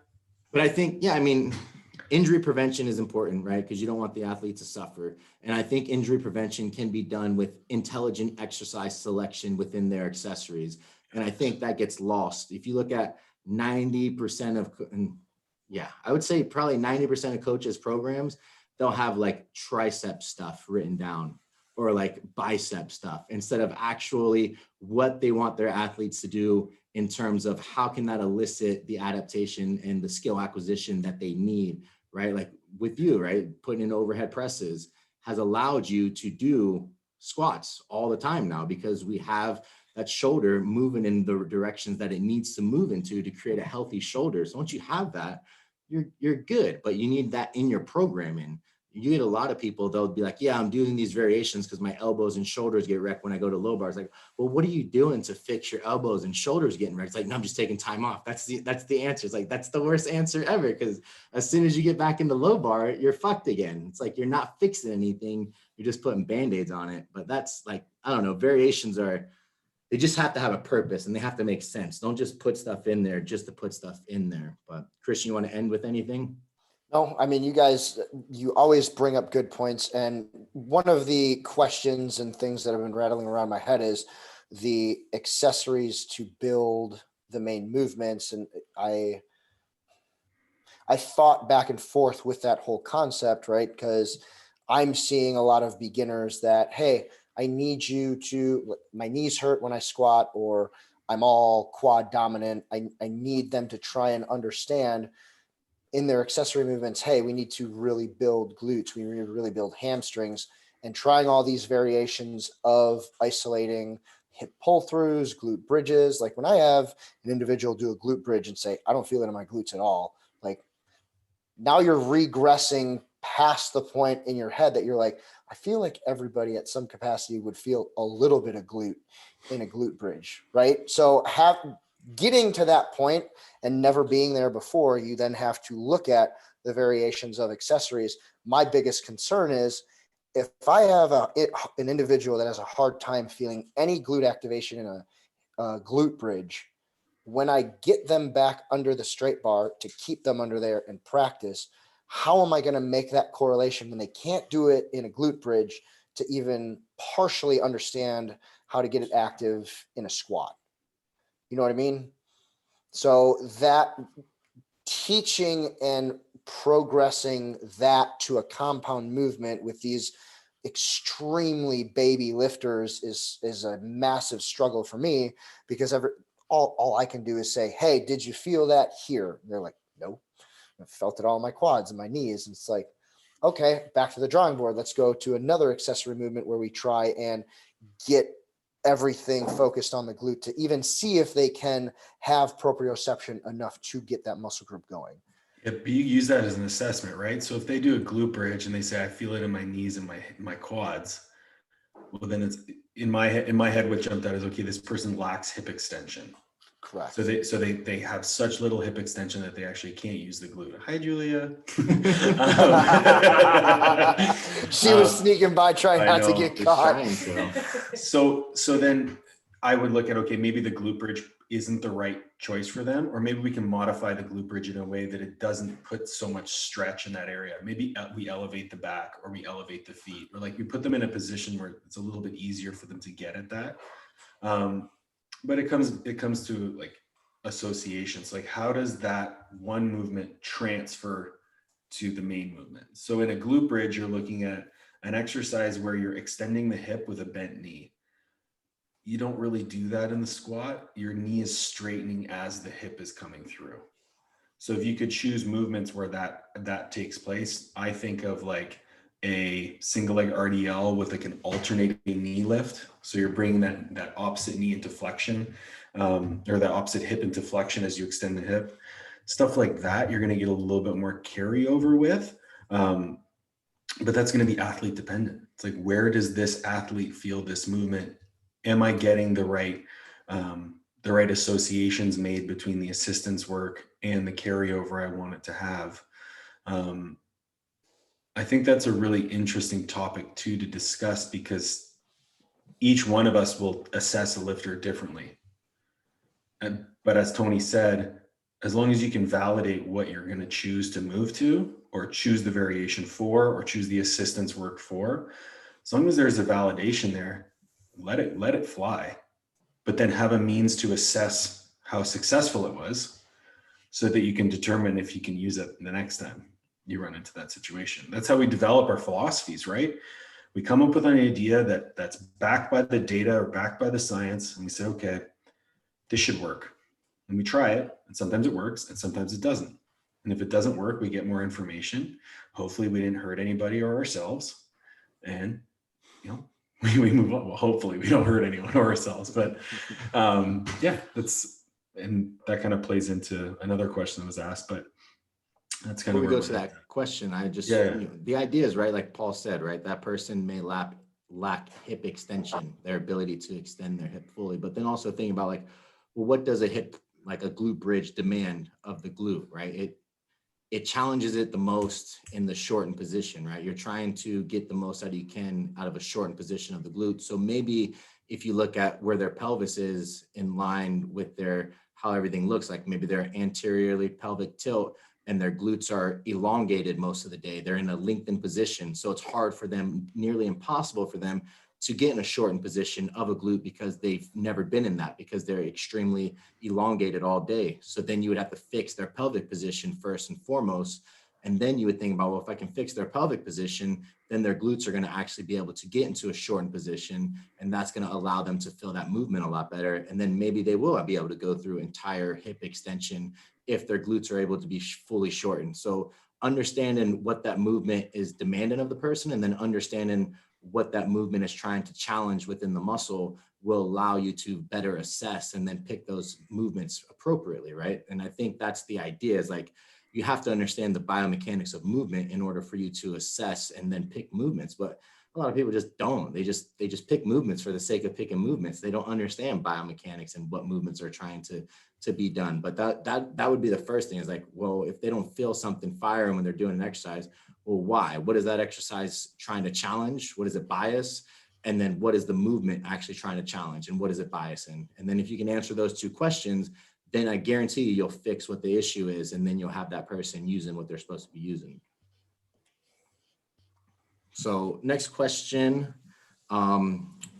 But I think, injury prevention is important, right? Because you don't want the athlete to suffer. And I think injury prevention can be done with intelligent exercise selection within their accessories. And I think that gets lost. If you look at 90% of, I would say probably 90% of coaches' programs, they'll have like tricep stuff written down or like bicep stuff instead of actually what they want their athletes to do in terms of how can that elicit the adaptation and the skill acquisition that they need, right? Like with you, right? Putting in overhead presses has allowed you to do squats all the time now because we have that shoulder moving in the directions that it needs to move into to create a healthy shoulder. So once you have that, you're good, but you need that in your programming. You get a lot of people, they'll be like, yeah, I'm doing these variations because my elbows and shoulders get wrecked when I go to low bars. Like, well, what are you doing to fix your elbows and shoulders getting wrecked? It's like, no, I'm just taking time off. That's the answer. It's like, that's the worst answer ever. Because as soon as you get back into low bar, you're fucked again. It's like, you're not fixing anything. You're just putting Band-Aids on it. But that's like, I don't know, variations they just have to have a purpose and they have to make sense. Don't just put stuff in there just to put stuff in there. But Christian, you want to end with anything? No, I mean, you always bring up good points. And one of the questions and things that have been rattling around my head is the accessories to build the main movements. And I thought back and forth with that whole concept, right? Because I'm seeing a lot of beginners that, hey, I need you to, my knees hurt when I squat, or I'm all quad dominant. I need them to try and understand in their accessory movements, hey, we need to really build glutes, we need to really build hamstrings, and trying all these variations of isolating hip pull throughs, glute bridges. Like when I have an individual do a glute bridge and say, I don't feel it in my glutes at all, like now you're regressing past the point in your head that you're like, I feel like everybody at some capacity would feel a little bit of glute in a glute bridge, right? So getting to that point and never being there before, you then have to look at the variations of accessories. My biggest concern is if I have an individual that has a hard time feeling any glute activation in a glute bridge, when I get them back under the straight bar to keep them under there and practice, how am I going to make that correlation when they can't do it in a glute bridge to even partially understand how to get it active in a squat? You know what I mean? So that teaching and progressing that to a compound movement with these extremely baby lifters is a massive struggle for me, because all I can do is say, hey, did you feel that here? And they're like, no, I felt it all in my quads and my knees. And it's like, okay, back to the drawing board. Let's go to another accessory movement where we try and get everything focused on the glute to even see if they can have proprioception enough to get that muscle group going. Yeah, but you use that as an assessment, right? So if they do a glute bridge and they say, I feel it in my knees and my quads, well, then it's in my head, what jumped out is, okay, this person lacks hip extension. Correct. So they have such little hip extension that they actually can't use the glute. Hi, Julia. She was sneaking by trying not to get caught. So then I would look at, okay, maybe the glute bridge isn't the right choice for them, or maybe we can modify the glute bridge in a way that it doesn't put so much stretch in that area. Maybe we elevate the back, or we elevate the feet, or like we put them in a position where it's a little bit easier for them to get at that. But it comes to like associations. Like, how does that one movement transfer to the main movement? So in a glute bridge, you're looking at an exercise where you're extending the hip with a bent knee. You don't really do that in the squat. Your knee is straightening as the hip is coming through. So if you could choose movements where that takes place, I think of like a single leg RDL with like an alternating knee lift. So you're bringing that opposite knee into flexion, or that opposite hip into flexion as you extend the hip. Stuff like that, you're going to get a little bit more carryover with, but that's going to be athlete dependent. It's like, where does this athlete feel this movement? Am I getting the right associations made between the assistance work and the carryover I want it to have? I think that's a really interesting topic too to discuss, because each one of us will assess a lifter differently. But as Tony said, as long as you can validate what you're going to choose to move to, or choose the variation for, or choose the assistance work for, as long as there's a validation there, let it fly. But then have a means to assess how successful it was, so that you can determine if you can use it the next time you run into that situation. That's how we develop our philosophies, right? We come up with an idea that's backed by the data or backed by the science, and we say, okay, this should work. And we try it, and sometimes it works and sometimes it doesn't. And if it doesn't work, we get more information. Hopefully we didn't hurt anybody or ourselves, and we move on. Well, hopefully we don't hurt anyone or ourselves, but yeah, and that kind of plays into another question that was asked, but that's kind of where we go to that question. I just, the idea is, right, like Paul said, right, that person may lack hip extension, their ability to extend their hip fully, but then also thinking about like, well, what does a hip, like a glute bridge, demand of the glute, right? It challenges it the most in the shortened position, right? You're trying to get the most out you can out of a shortened position of the glute. So maybe if you look at where their pelvis is in line with how everything looks like, maybe they're anteriorly pelvic tilt and their glutes are elongated most of the day. They're in a lengthened position. So it's hard for them, nearly impossible for them to get in a shortened position of a glute, because they've never been in that, because they're extremely elongated all day. So then you would have to fix their pelvic position first and foremost. And then you would think about, well, if I can fix their pelvic position, then their glutes are going to actually be able to get into a shortened position. And that's going to allow them to feel that movement a lot better. And then maybe they will be able to go through entire hip extension if their glutes are able to be fully shortened. So understanding what that movement is demanding of the person, and then understanding what that movement is trying to challenge within the muscle will allow you to better assess and then pick those movements appropriately, right? And I think that's the idea, is like, you have to understand the biomechanics of movement in order for you to assess and then pick movements. But a lot of people just don't. They just pick movements for the sake of picking movements. They don't understand biomechanics and what movements are trying to be done. But that would be the first thing, is like, well, if they don't feel something firing when they're doing an exercise, well, why? What is that exercise trying to challenge? What is it bias? And then what is the movement actually trying to challenge? And what is it bias in? And then if you can answer those two questions, then I guarantee you'll fix what the issue is. And then you'll have that person using what they're supposed to be using. So next question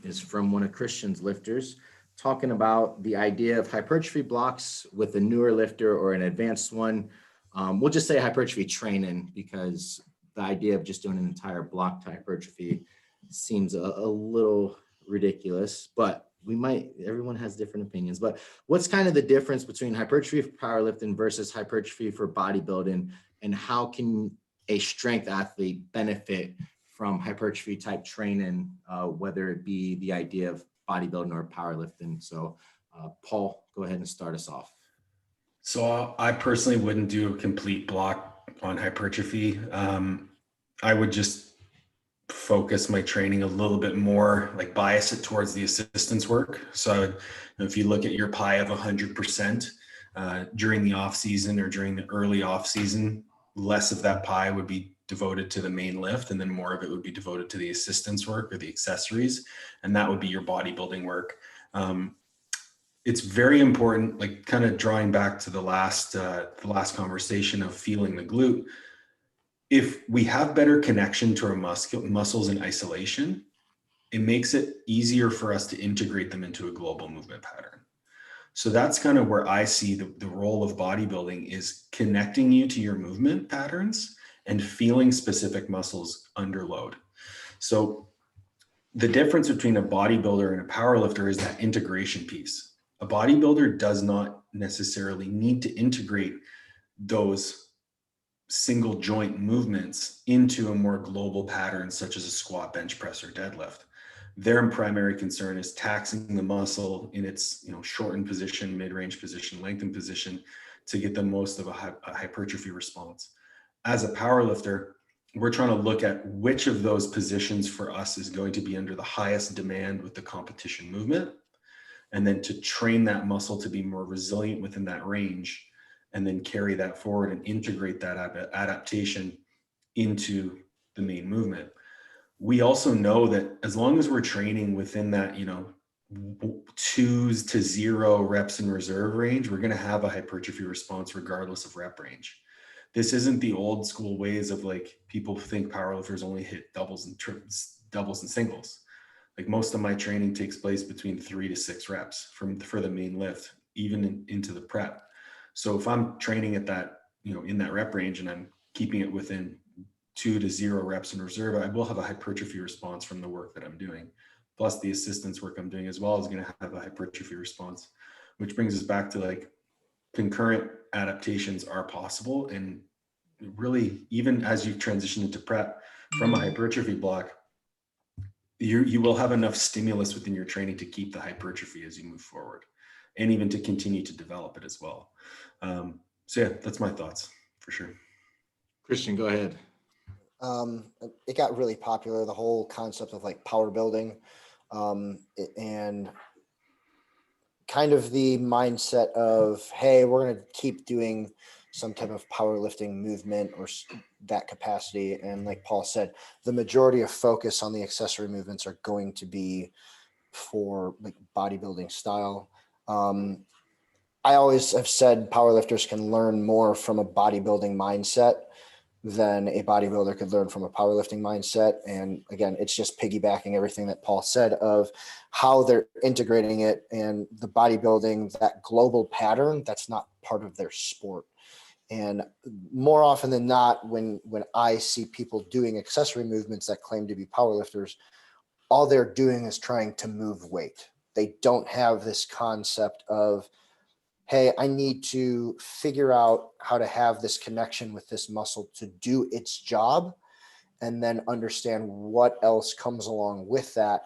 is from one of Christian's lifters, talking about the idea of hypertrophy blocks with a newer lifter or an advanced one. We'll just say hypertrophy training, because the idea of just doing an entire block to hypertrophy seems a little ridiculous, but everyone has different opinions. But what's kind of the difference between hypertrophy for powerlifting versus hypertrophy for bodybuilding, and how can a strength athlete benefit from hypertrophy type training, whether it be the idea of bodybuilding or powerlifting? So Paul, go ahead and start us off. So I personally wouldn't do a complete block on hypertrophy. I would just focus my training a little bit more, like bias it towards the assistance work. So if you look at your pie of 100% during the off season or during the early off season, less of that pie would be devoted to the main lift, and then more of it would be devoted to the assistance work or the accessories, and that would be your bodybuilding work. It's very important, like kind of drawing back to the last conversation of feeling the glute. If we have better connection to our muscles in isolation, it makes it easier for us to integrate them into a global movement pattern. So that's kind of where I see the role of bodybuilding, is connecting you to your movement patterns and feeling specific muscles under load. So the difference between a bodybuilder and a powerlifter is that integration piece. A bodybuilder does not necessarily need to integrate those single joint movements into a more global pattern, such as a squat, bench press, or deadlift. Their primary concern is taxing the muscle in its shortened position, mid-range position, lengthened position, to get the most of a hypertrophy response. As a powerlifter, we're trying to look at which of those positions for us is going to be under the highest demand with the competition movement, and then to train that muscle to be more resilient within that range, and then carry that forward and integrate that adaptation into the main movement. We also know that as long as we're training within that 2 to 0 reps in reserve range, we're going to have a hypertrophy response regardless of rep range. This isn't the old school ways of, like, people think powerlifters only hit doubles and singles. Like, most of my training takes place between 3 to 6 reps for the main lift, even into the prep. So if I'm training at that, in that rep range, and I'm keeping it within 2 to 0 reps in reserve, I will have a hypertrophy response from the work that I'm doing. Plus the assistance work I'm doing as well is going to have a hypertrophy response, which brings us back to, like, concurrent adaptations are possible. And really, even as you transition into prep from a hypertrophy block, you will have enough stimulus within your training to keep the hypertrophy as you move forward, and even to continue to develop it as well. So yeah, that's my thoughts for sure. Christian, go ahead. It got really popular, the whole concept of, like, power building, and kind of the mindset of, hey, we're going to keep doing some type of powerlifting movement or that capacity. And like Paul said, the majority of focus on the accessory movements are going to be for, like, bodybuilding style. I always have said powerlifters can learn more from a bodybuilding mindset than a bodybuilder could learn from a powerlifting mindset. And again, it's just piggybacking everything that Paul said of how they're integrating it, and the bodybuilding, that global pattern, that's not part of their sport. And more often than not, when I see people doing accessory movements that claim to be powerlifters, all they're doing is trying to move weight. They don't have this concept of, hey, I need to figure out how to have this connection with this muscle to do its job, and then understand what else comes along with that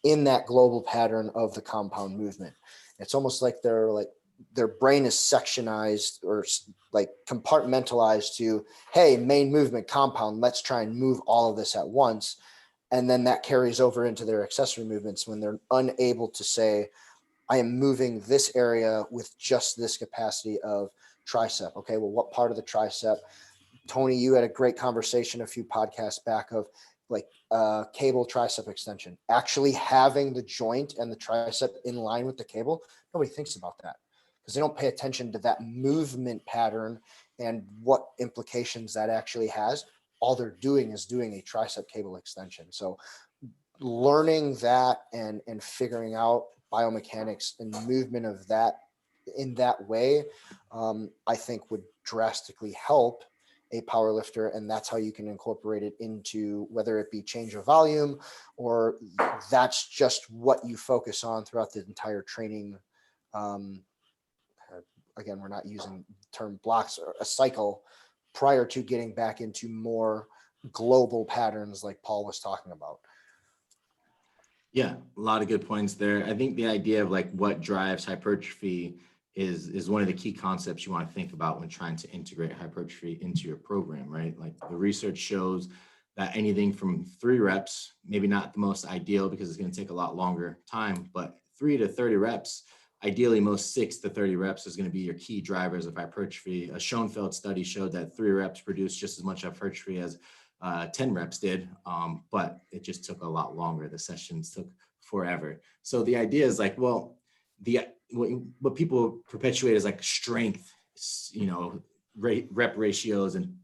in that global pattern of the compound movement. It's almost like their brain is sectionized or like compartmentalized to, hey, main movement, compound, let's try and move all of this at once. And then that carries over into their accessory movements when they're unable to say, I am moving this area with just this capacity of tricep. Okay, well, what part of the tricep? Tony, you had a great conversation a few podcasts back of like cable tricep extension, actually having the joint and the tricep in line with the cable. Nobody thinks about that because they don't pay attention to that movement pattern and what implications that actually has. All they're doing is doing a tricep cable extension. So learning that and figuring out biomechanics and movement of that in that way, I think would drastically help a power lifter. And that's how you can incorporate it into whether it be change of volume or that's just what you focus on throughout the entire training. Again, we're not using the term blocks or a cycle prior to getting back into more global patterns like Paul was talking about. Yeah, a lot of good points there. I think the idea of like what drives hypertrophy is one of the key concepts you want to think about when trying to integrate hypertrophy into your program, right? Like the research shows that anything from 3 reps, maybe not the most ideal because it's going to take a lot longer time, but 3 to 30 reps, ideally most 6 to 30 reps is going to be your key drivers of hypertrophy. A Schoenfeld study showed that 3 reps produce just as much hypertrophy as 10 reps did, but it just took a lot longer. The sessions took forever. So the idea is like, well, what people perpetuate is like strength, rep ratios and,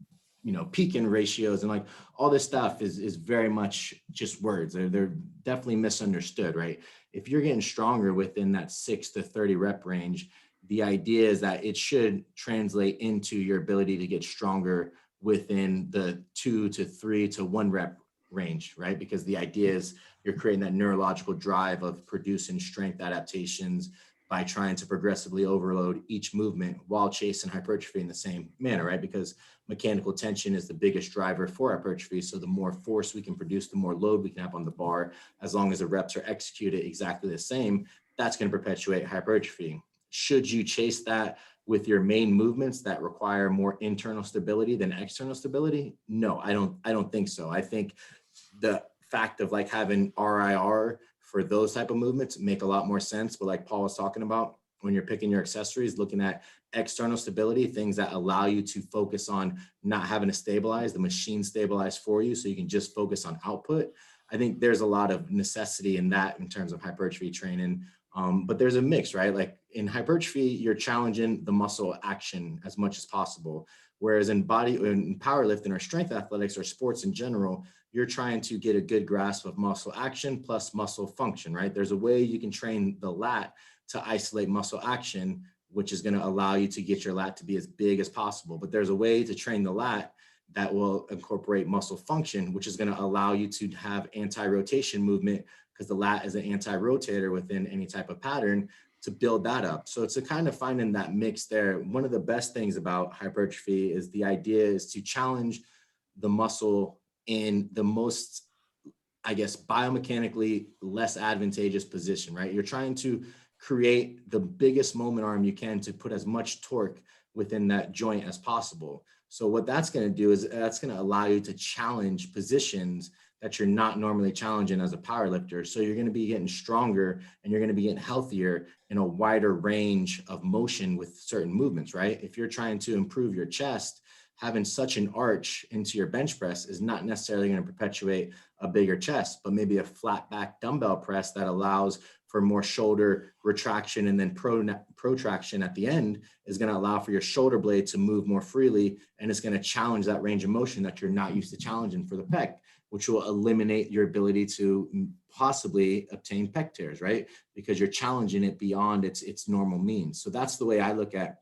peak in ratios and like all this stuff is very much just words. They're definitely misunderstood, right? If you're getting stronger within that 6 to 30 rep range, the idea is that it should translate into your ability to get stronger within the 2 to 3 to 1 rep range, right? Because the idea is you're creating that neurological drive of producing strength adaptations by trying to progressively overload each movement while chasing hypertrophy in the same manner, right? Because mechanical tension is the biggest driver for hypertrophy. So the more force we can produce, the more load we can have on the bar, as long as the reps are executed exactly the same, that's going to perpetuate hypertrophy. Should you chase that with your main movements that require more internal stability than external stability? No, I don't think so. I think the fact of like having RIR for those type of movements make a lot more sense. But like Paul was talking about, when you're picking your accessories, looking at external stability, things that allow you to focus on not having to stabilize, the machine stabilize for you so you can just focus on output. I think there's a lot of necessity in that in terms of hypertrophy training. But there's a mix, right? Like in hypertrophy, you're challenging the muscle action as much as possible. Whereas in powerlifting or strength athletics or sports in general, you're trying to get a good grasp of muscle action plus muscle function, right? There's a way you can train the lat to isolate muscle action, which is going to allow you to get your lat to be as big as possible. But there's a way to train the lat that will incorporate muscle function, which is going to allow you to have anti-rotation movement because the lat is an anti-rotator within any type of pattern to build that up. So it's a kind of finding that mix there. One of the best things about hypertrophy is the idea is to challenge the muscle in the most, I guess, biomechanically less advantageous position, right? You're trying to create the biggest moment arm you can to put as much torque within that joint as possible. So what that's going to do is that's going to allow you to challenge positions that you're not normally challenging as a power lifter. So you're going to be getting stronger and you're going to be getting healthier in a wider range of motion with certain movements, right? If you're trying to improve your chest, having such an arch into your bench press is not necessarily going to perpetuate a bigger chest, but maybe a flat back dumbbell press that allows for more shoulder retraction and then protraction at the end is going to allow for your shoulder blade to move more freely. And it's going to challenge that range of motion that you're not used to challenging for the pec, which will eliminate your ability to possibly obtain pec tears, right? Because you're challenging it beyond its normal means. So that's the way I look at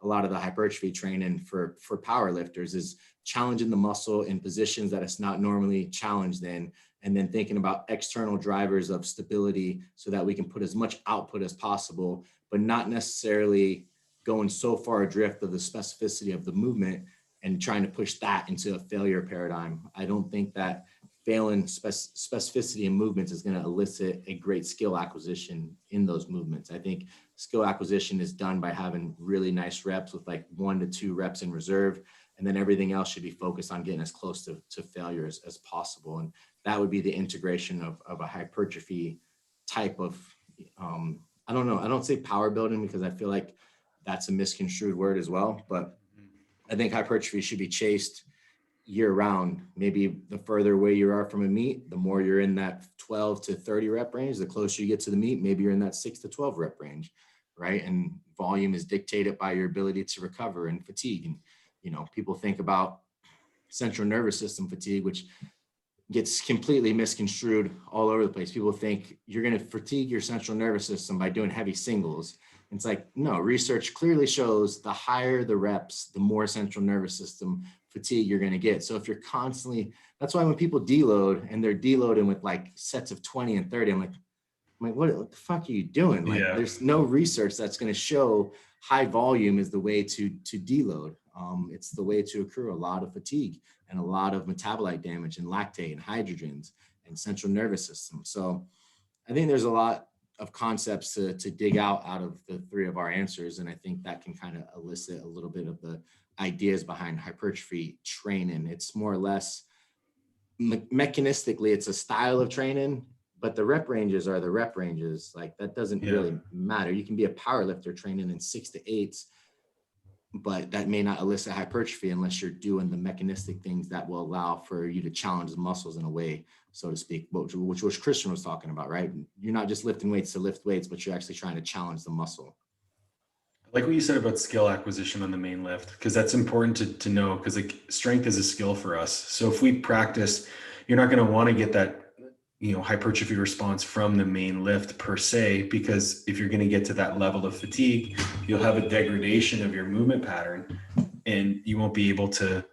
a lot of the hypertrophy training for power lifters, is challenging the muscle in positions that it's not normally challenged in, and then thinking about external drivers of stability so that we can put as much output as possible, but not necessarily going so far adrift of the specificity of the movement and trying to push that into a failure paradigm. I don't think that failing specificity in movements is going to elicit a great skill acquisition in those movements. I think skill acquisition is done by having really nice reps with like 1 to 2 reps in reserve. And then everything else should be focused on getting as close to failure as possible. And that would be the integration of a hypertrophy type of, I don't know, I don't say power building because I feel like that's a misconstrued word as well. But I think hypertrophy should be chased year round. Maybe the further away you are from a meet, the more you're in that 12 to 30 rep range. The closer you get to the meet, maybe you're in that 6 to 12 rep range, right? And volume is dictated by your ability to recover and fatigue. And, you know, people think about central nervous system fatigue, which gets completely misconstrued all over the place. People think you're going to fatigue your central nervous system by doing heavy singles. It's like, no, research clearly shows the higher the reps, the more central nervous system fatigue you're going to get. So if you're constantly, that's why when people deload and they're deloading with like sets of 20 and 30, I'm like, what the fuck are you doing? Like, there's no research that's going to show high volume is the way to deload. It's the way to accrue a lot of fatigue and a lot of metabolite damage and lactate and hydrogens and central nervous system. So I think there's a lot of concepts to dig out of the 3 of our answers. And I think that can kind of elicit a little bit of the ideas behind hypertrophy training. It's more or less mechanistically, it's a style of training, but the rep ranges are the rep ranges. Like that doesn't really matter. You can be a powerlifter training in 6 to 8s, but that may not elicit hypertrophy unless you're doing the mechanistic things that will allow for you to challenge the muscles in a way, so to speak, which Christian was talking about, right? You're not just lifting weights to lift weights, but you're actually trying to challenge the muscle. I like what you said about skill acquisition on the main lift, because that's important to know, because like strength is a skill for us. So if we practice, you're not going to want to get that, you know, hypertrophy response from the main lift per se, because if you're going to get to that level of fatigue, you'll have a degradation of your movement pattern and you won't be able to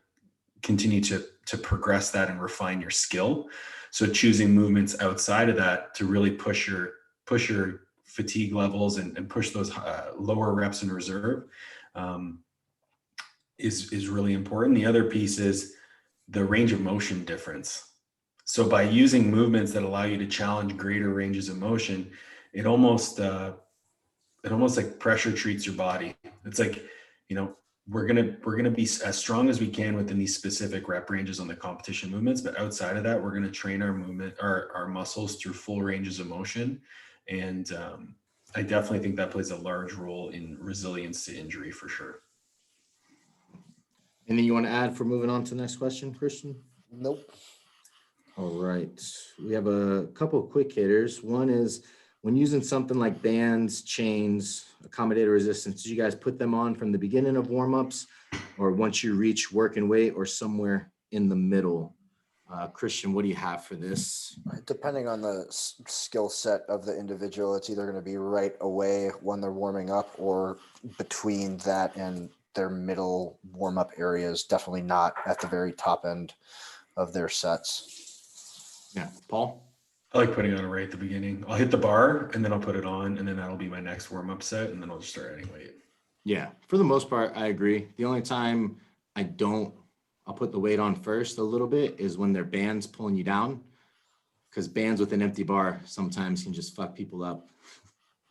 continue to progress that and refine your skill. So choosing movements outside of that to really push your fatigue levels and push those lower reps in reserve is really important. The other piece is the range of motion difference. So by using movements that allow you to challenge greater ranges of motion, it almost like pressure treats your body. It's like, you know, we're gonna be as strong as we can within these specific rep ranges on the competition movements, but outside of that, we're gonna train our muscles through full ranges of motion. And I definitely think that plays a large role in resilience to injury for sure. Anything you want to add for moving on to the next question, Christian? Nope. All right. We have a couple of quick hitters. One is when using something like bands, chains, accommodator resistance, did you guys put them on from the beginning of warmups or once you reach working weight or somewhere in the middle? Christian, what do you have for this? Depending on the skill set of the individual, it's either going to be right away when they're warming up or between that and their middle warm-up areas. Definitely not at the very top end of their sets. Yeah, Paul? I like putting on it right at the beginning. I'll hit the bar and then I'll put it on and then that'll be my next warm-up set and then I'll just start adding weight. Yeah, for the most part, I agree. The only time I'll put the weight on first a little bit is when their band's pulling you down, because bands with an empty bar sometimes can just fuck people up.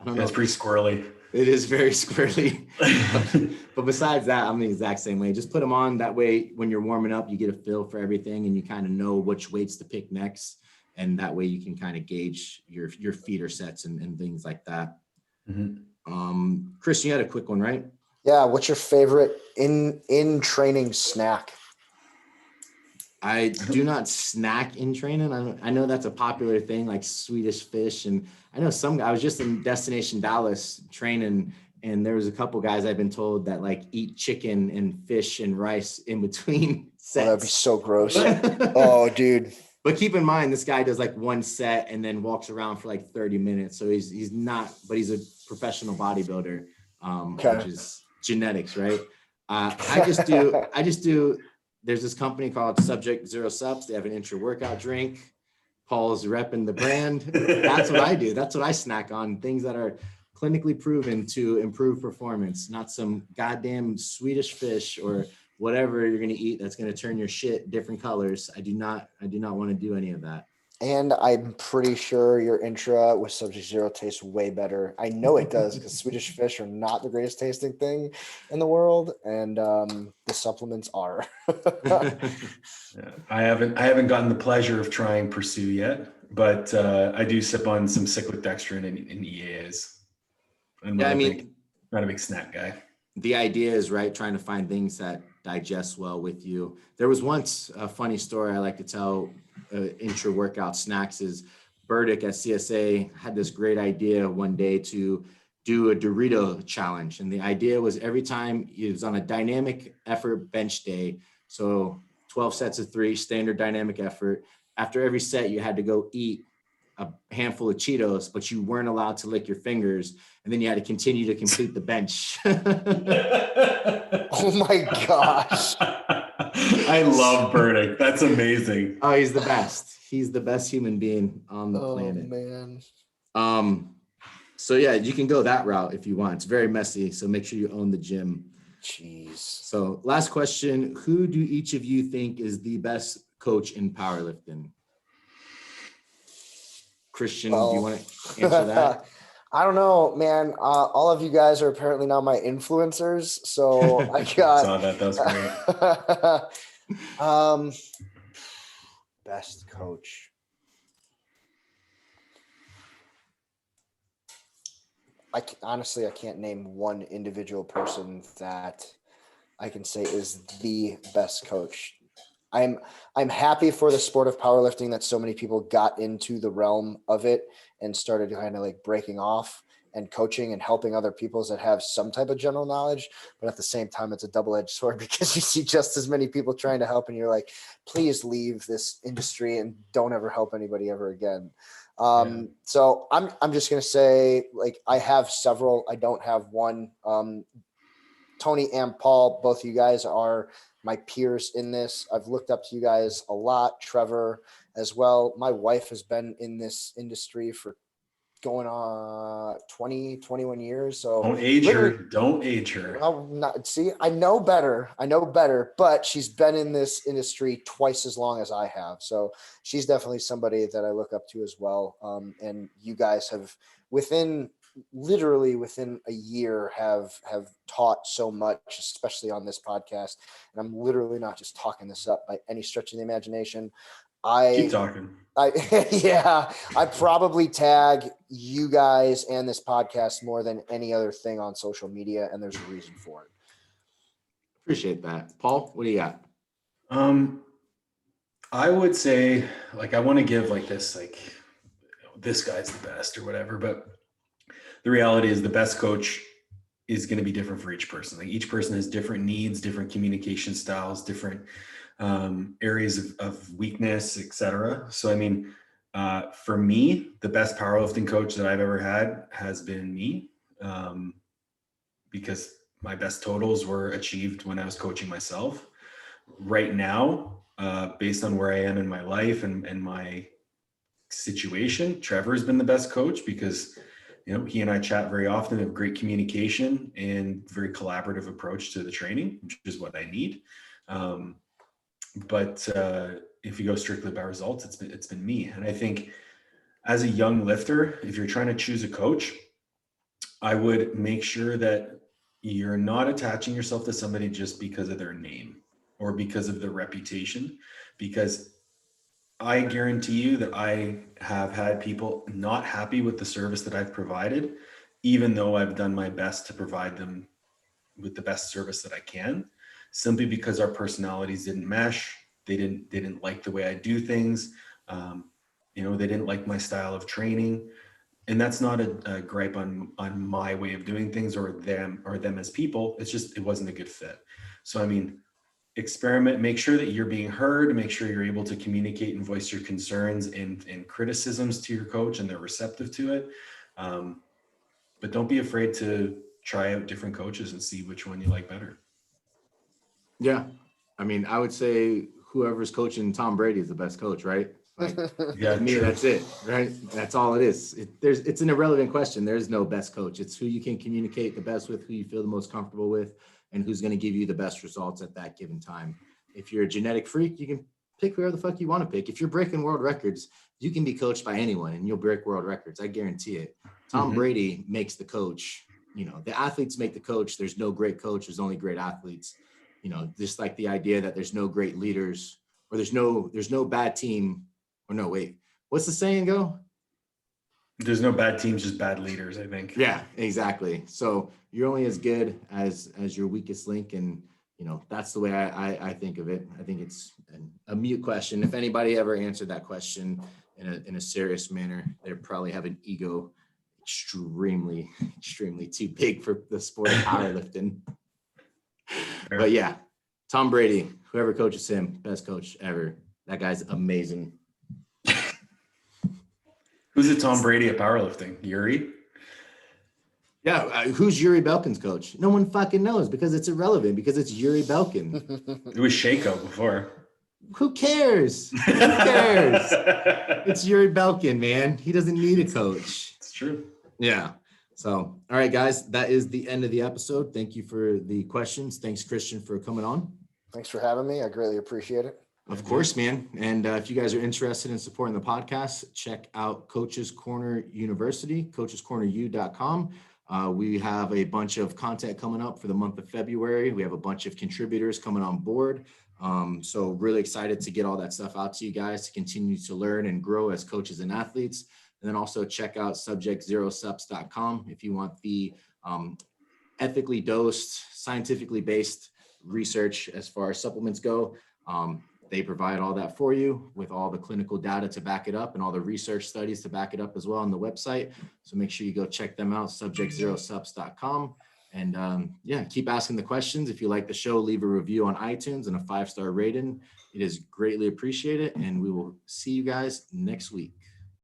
I don't know. It's pretty squirrely. It is very squirrely. But besides that, I'm the exact same way. Just put them on. That way, when you're warming up, you get a feel for everything and you kind of know which weights to pick next. And that way you can kind of gauge your feeder sets and things like that. Mm-hmm. Chris, you had a quick one, right? Yeah. What's your favorite in training snack? I do not snack in training. I know that's a popular thing, like Swedish fish. And I know I was just in Destination Dallas training, and there was a couple guys I've been told that like eat chicken and fish and rice in between sets. Oh, that'd be so gross. Oh, dude. But keep in mind, this guy does like one set and then walks around for like 30 minutes. So he's not, but he's a professional bodybuilder, which is genetics, right? I just do. There's this company called Subject Zero Subs. They have an intra-workout drink. Paul's repping the brand. That's what I do. That's what I snack on. Things that are clinically proven to improve performance, not some goddamn Swedish fish or whatever you're going to eat that's going to turn your shit different colors. I do not want to do any of that. And I'm pretty sure your Intra with Subject Zero tastes way better. I know it does because Swedish fish are not the greatest tasting thing in the world, and the supplements are. Yeah, I haven't gotten the pleasure of trying Pursue yet, but I do sip on some cyclic dextrin and EAAs. Yeah, I mean, not a big snack guy. The idea is, right, trying to find things that digest well with you. There was once a funny story I like to tell intra workout snacks is Burdick at CSA had this great idea one day to do a Dorito challenge. And the idea was every time it was on a dynamic effort bench day. So 12 sets of 3 standard dynamic effort. After every set, you had to go eat a handful of Cheetos, but you weren't allowed to lick your fingers. And then you had to continue to complete the bench. Oh my gosh. I love Burdick. That's amazing. Oh, he's the best. He's the best human being on the planet. Man. So yeah, you can go that route if you want. It's very messy. So make sure you own the gym. Jeez. So last question. Who do each of you think is the best coach in powerlifting? Christian, do you want to answer that? I don't know, man. All of you guys are apparently now my influencers. So I got saw that. That was great. Best coach. Honestly, I can't name one individual person that I can say is the best coach. I'm happy for the sport of powerlifting that so many people got into the realm of it and started kind of like breaking off and coaching and helping other people that have some type of general knowledge. But at the same time, it's a double-edged sword because you see just as many people trying to help and you're like, please leave this industry and don't ever help anybody ever again. So I'm just going to say, like, I have several, I don't have one. Tony and Paul, both of you guys are my peers in this. I've looked up to you guys a lot. Trevor as well. My wife has been in this industry for going on 21 years. So don't age her. Well, see, I know better, but she's been in this industry twice as long as I have. So she's definitely somebody that I look up to as well. And you guys have literally within a year have taught so much, especially on this podcast. And I'm literally not just talking this up by any stretch of the imagination. Keep talking. I probably tag you guys and this podcast more than any other thing on social media, and there's a reason for it. Appreciate that. Paul, what do you got? I would say, like, I want to give like this, like, this guy's the best or whatever, but the reality is the best coach is going to be different for each person. Like, each person has different needs, different communication styles, different areas of weakness, etc. So, I mean, for me, the best powerlifting coach that I've ever had has been me, because my best totals were achieved when I was coaching myself. Right now, based on where I am in my life and my situation, Trevor's been the best coach because, you know, he and I chat very often, have great communication and very collaborative approach to the training, which is what I need. But if you go strictly by results, it's been me. And I think as a young lifter, if you're trying to choose a coach, I would make sure that you're not attaching yourself to somebody just because of their name or because of their reputation, because I guarantee you that I have had people not happy with the service that I've provided, even though I've done my best to provide them with the best service that I can, simply because our personalities didn't mesh. They didn't like the way I do things. They didn't like my style of training. And that's not a gripe on my way of doing things or them as people. It's just, it wasn't a good fit. So, I mean, experiment, make sure that you're being heard, make sure you're able to communicate and voice your concerns and criticisms to your coach and they're receptive to it. But don't be afraid to try out different coaches and see which one you like better. Yeah. I mean, I would say whoever's coaching Tom Brady is the best coach, right? Like, Yeah, to me, true. that's it, right? That's all it is. It's an irrelevant question. There's no best coach. It's who you can communicate the best with, who you feel the most comfortable with, and who's going to give you the best results at that given time. If you're a genetic freak, you can pick whoever the fuck you want to pick. If you're breaking world records, you can be coached by anyone and you'll break world records. I guarantee it. Tom Brady makes the coach. You know, the athletes make the coach. There's no great coach. There's only great athletes. You know, just like the idea that there's no great leaders, or there's no bad team. Or no, wait, what's the saying go? There's no bad teams, just bad leaders, I think. Yeah, exactly. So you're only as good as your weakest link. And, you know, that's the way I think of it. I think it's a mute question. If anybody ever answered that question in a serious manner, they probably have an ego extremely too big for the sport of powerlifting. But yeah, Tom Brady, whoever coaches him, best coach ever. That guy's amazing. Who's the Tom Brady at powerlifting? Yuri? Yeah, who's Yuri Belkin's coach? No one fucking knows because it's irrelevant, because it's Yuri Belkin. It was Shaco before. Who cares? Who cares? It's Yuri Belkin, man. He doesn't need a coach. It's true. Yeah. So, all right, guys, that is the end of the episode. Thank you for the questions. Thanks, Christian, for coming on. Thanks for having me. I greatly appreciate it. Of course, man. And if you guys are interested in supporting the podcast, check out Coach's Corner University, coachescorneru.com. We have a bunch of content coming up for the month of February. We have a bunch of contributors coming on board. So really excited to get all that stuff out to you guys to continue to learn and grow as coaches and athletes. And then also check out subject0subs.com if you want the ethically dosed, scientifically based research as far as supplements go. They provide all that for you with all the clinical data to back it up and all the research studies to back it up as well on the website. So make sure you go check them out, subject0subs.com. And yeah, keep asking the questions. If you like the show, leave a review on iTunes and a 5-star rating. It is greatly appreciated. And we will see you guys next week.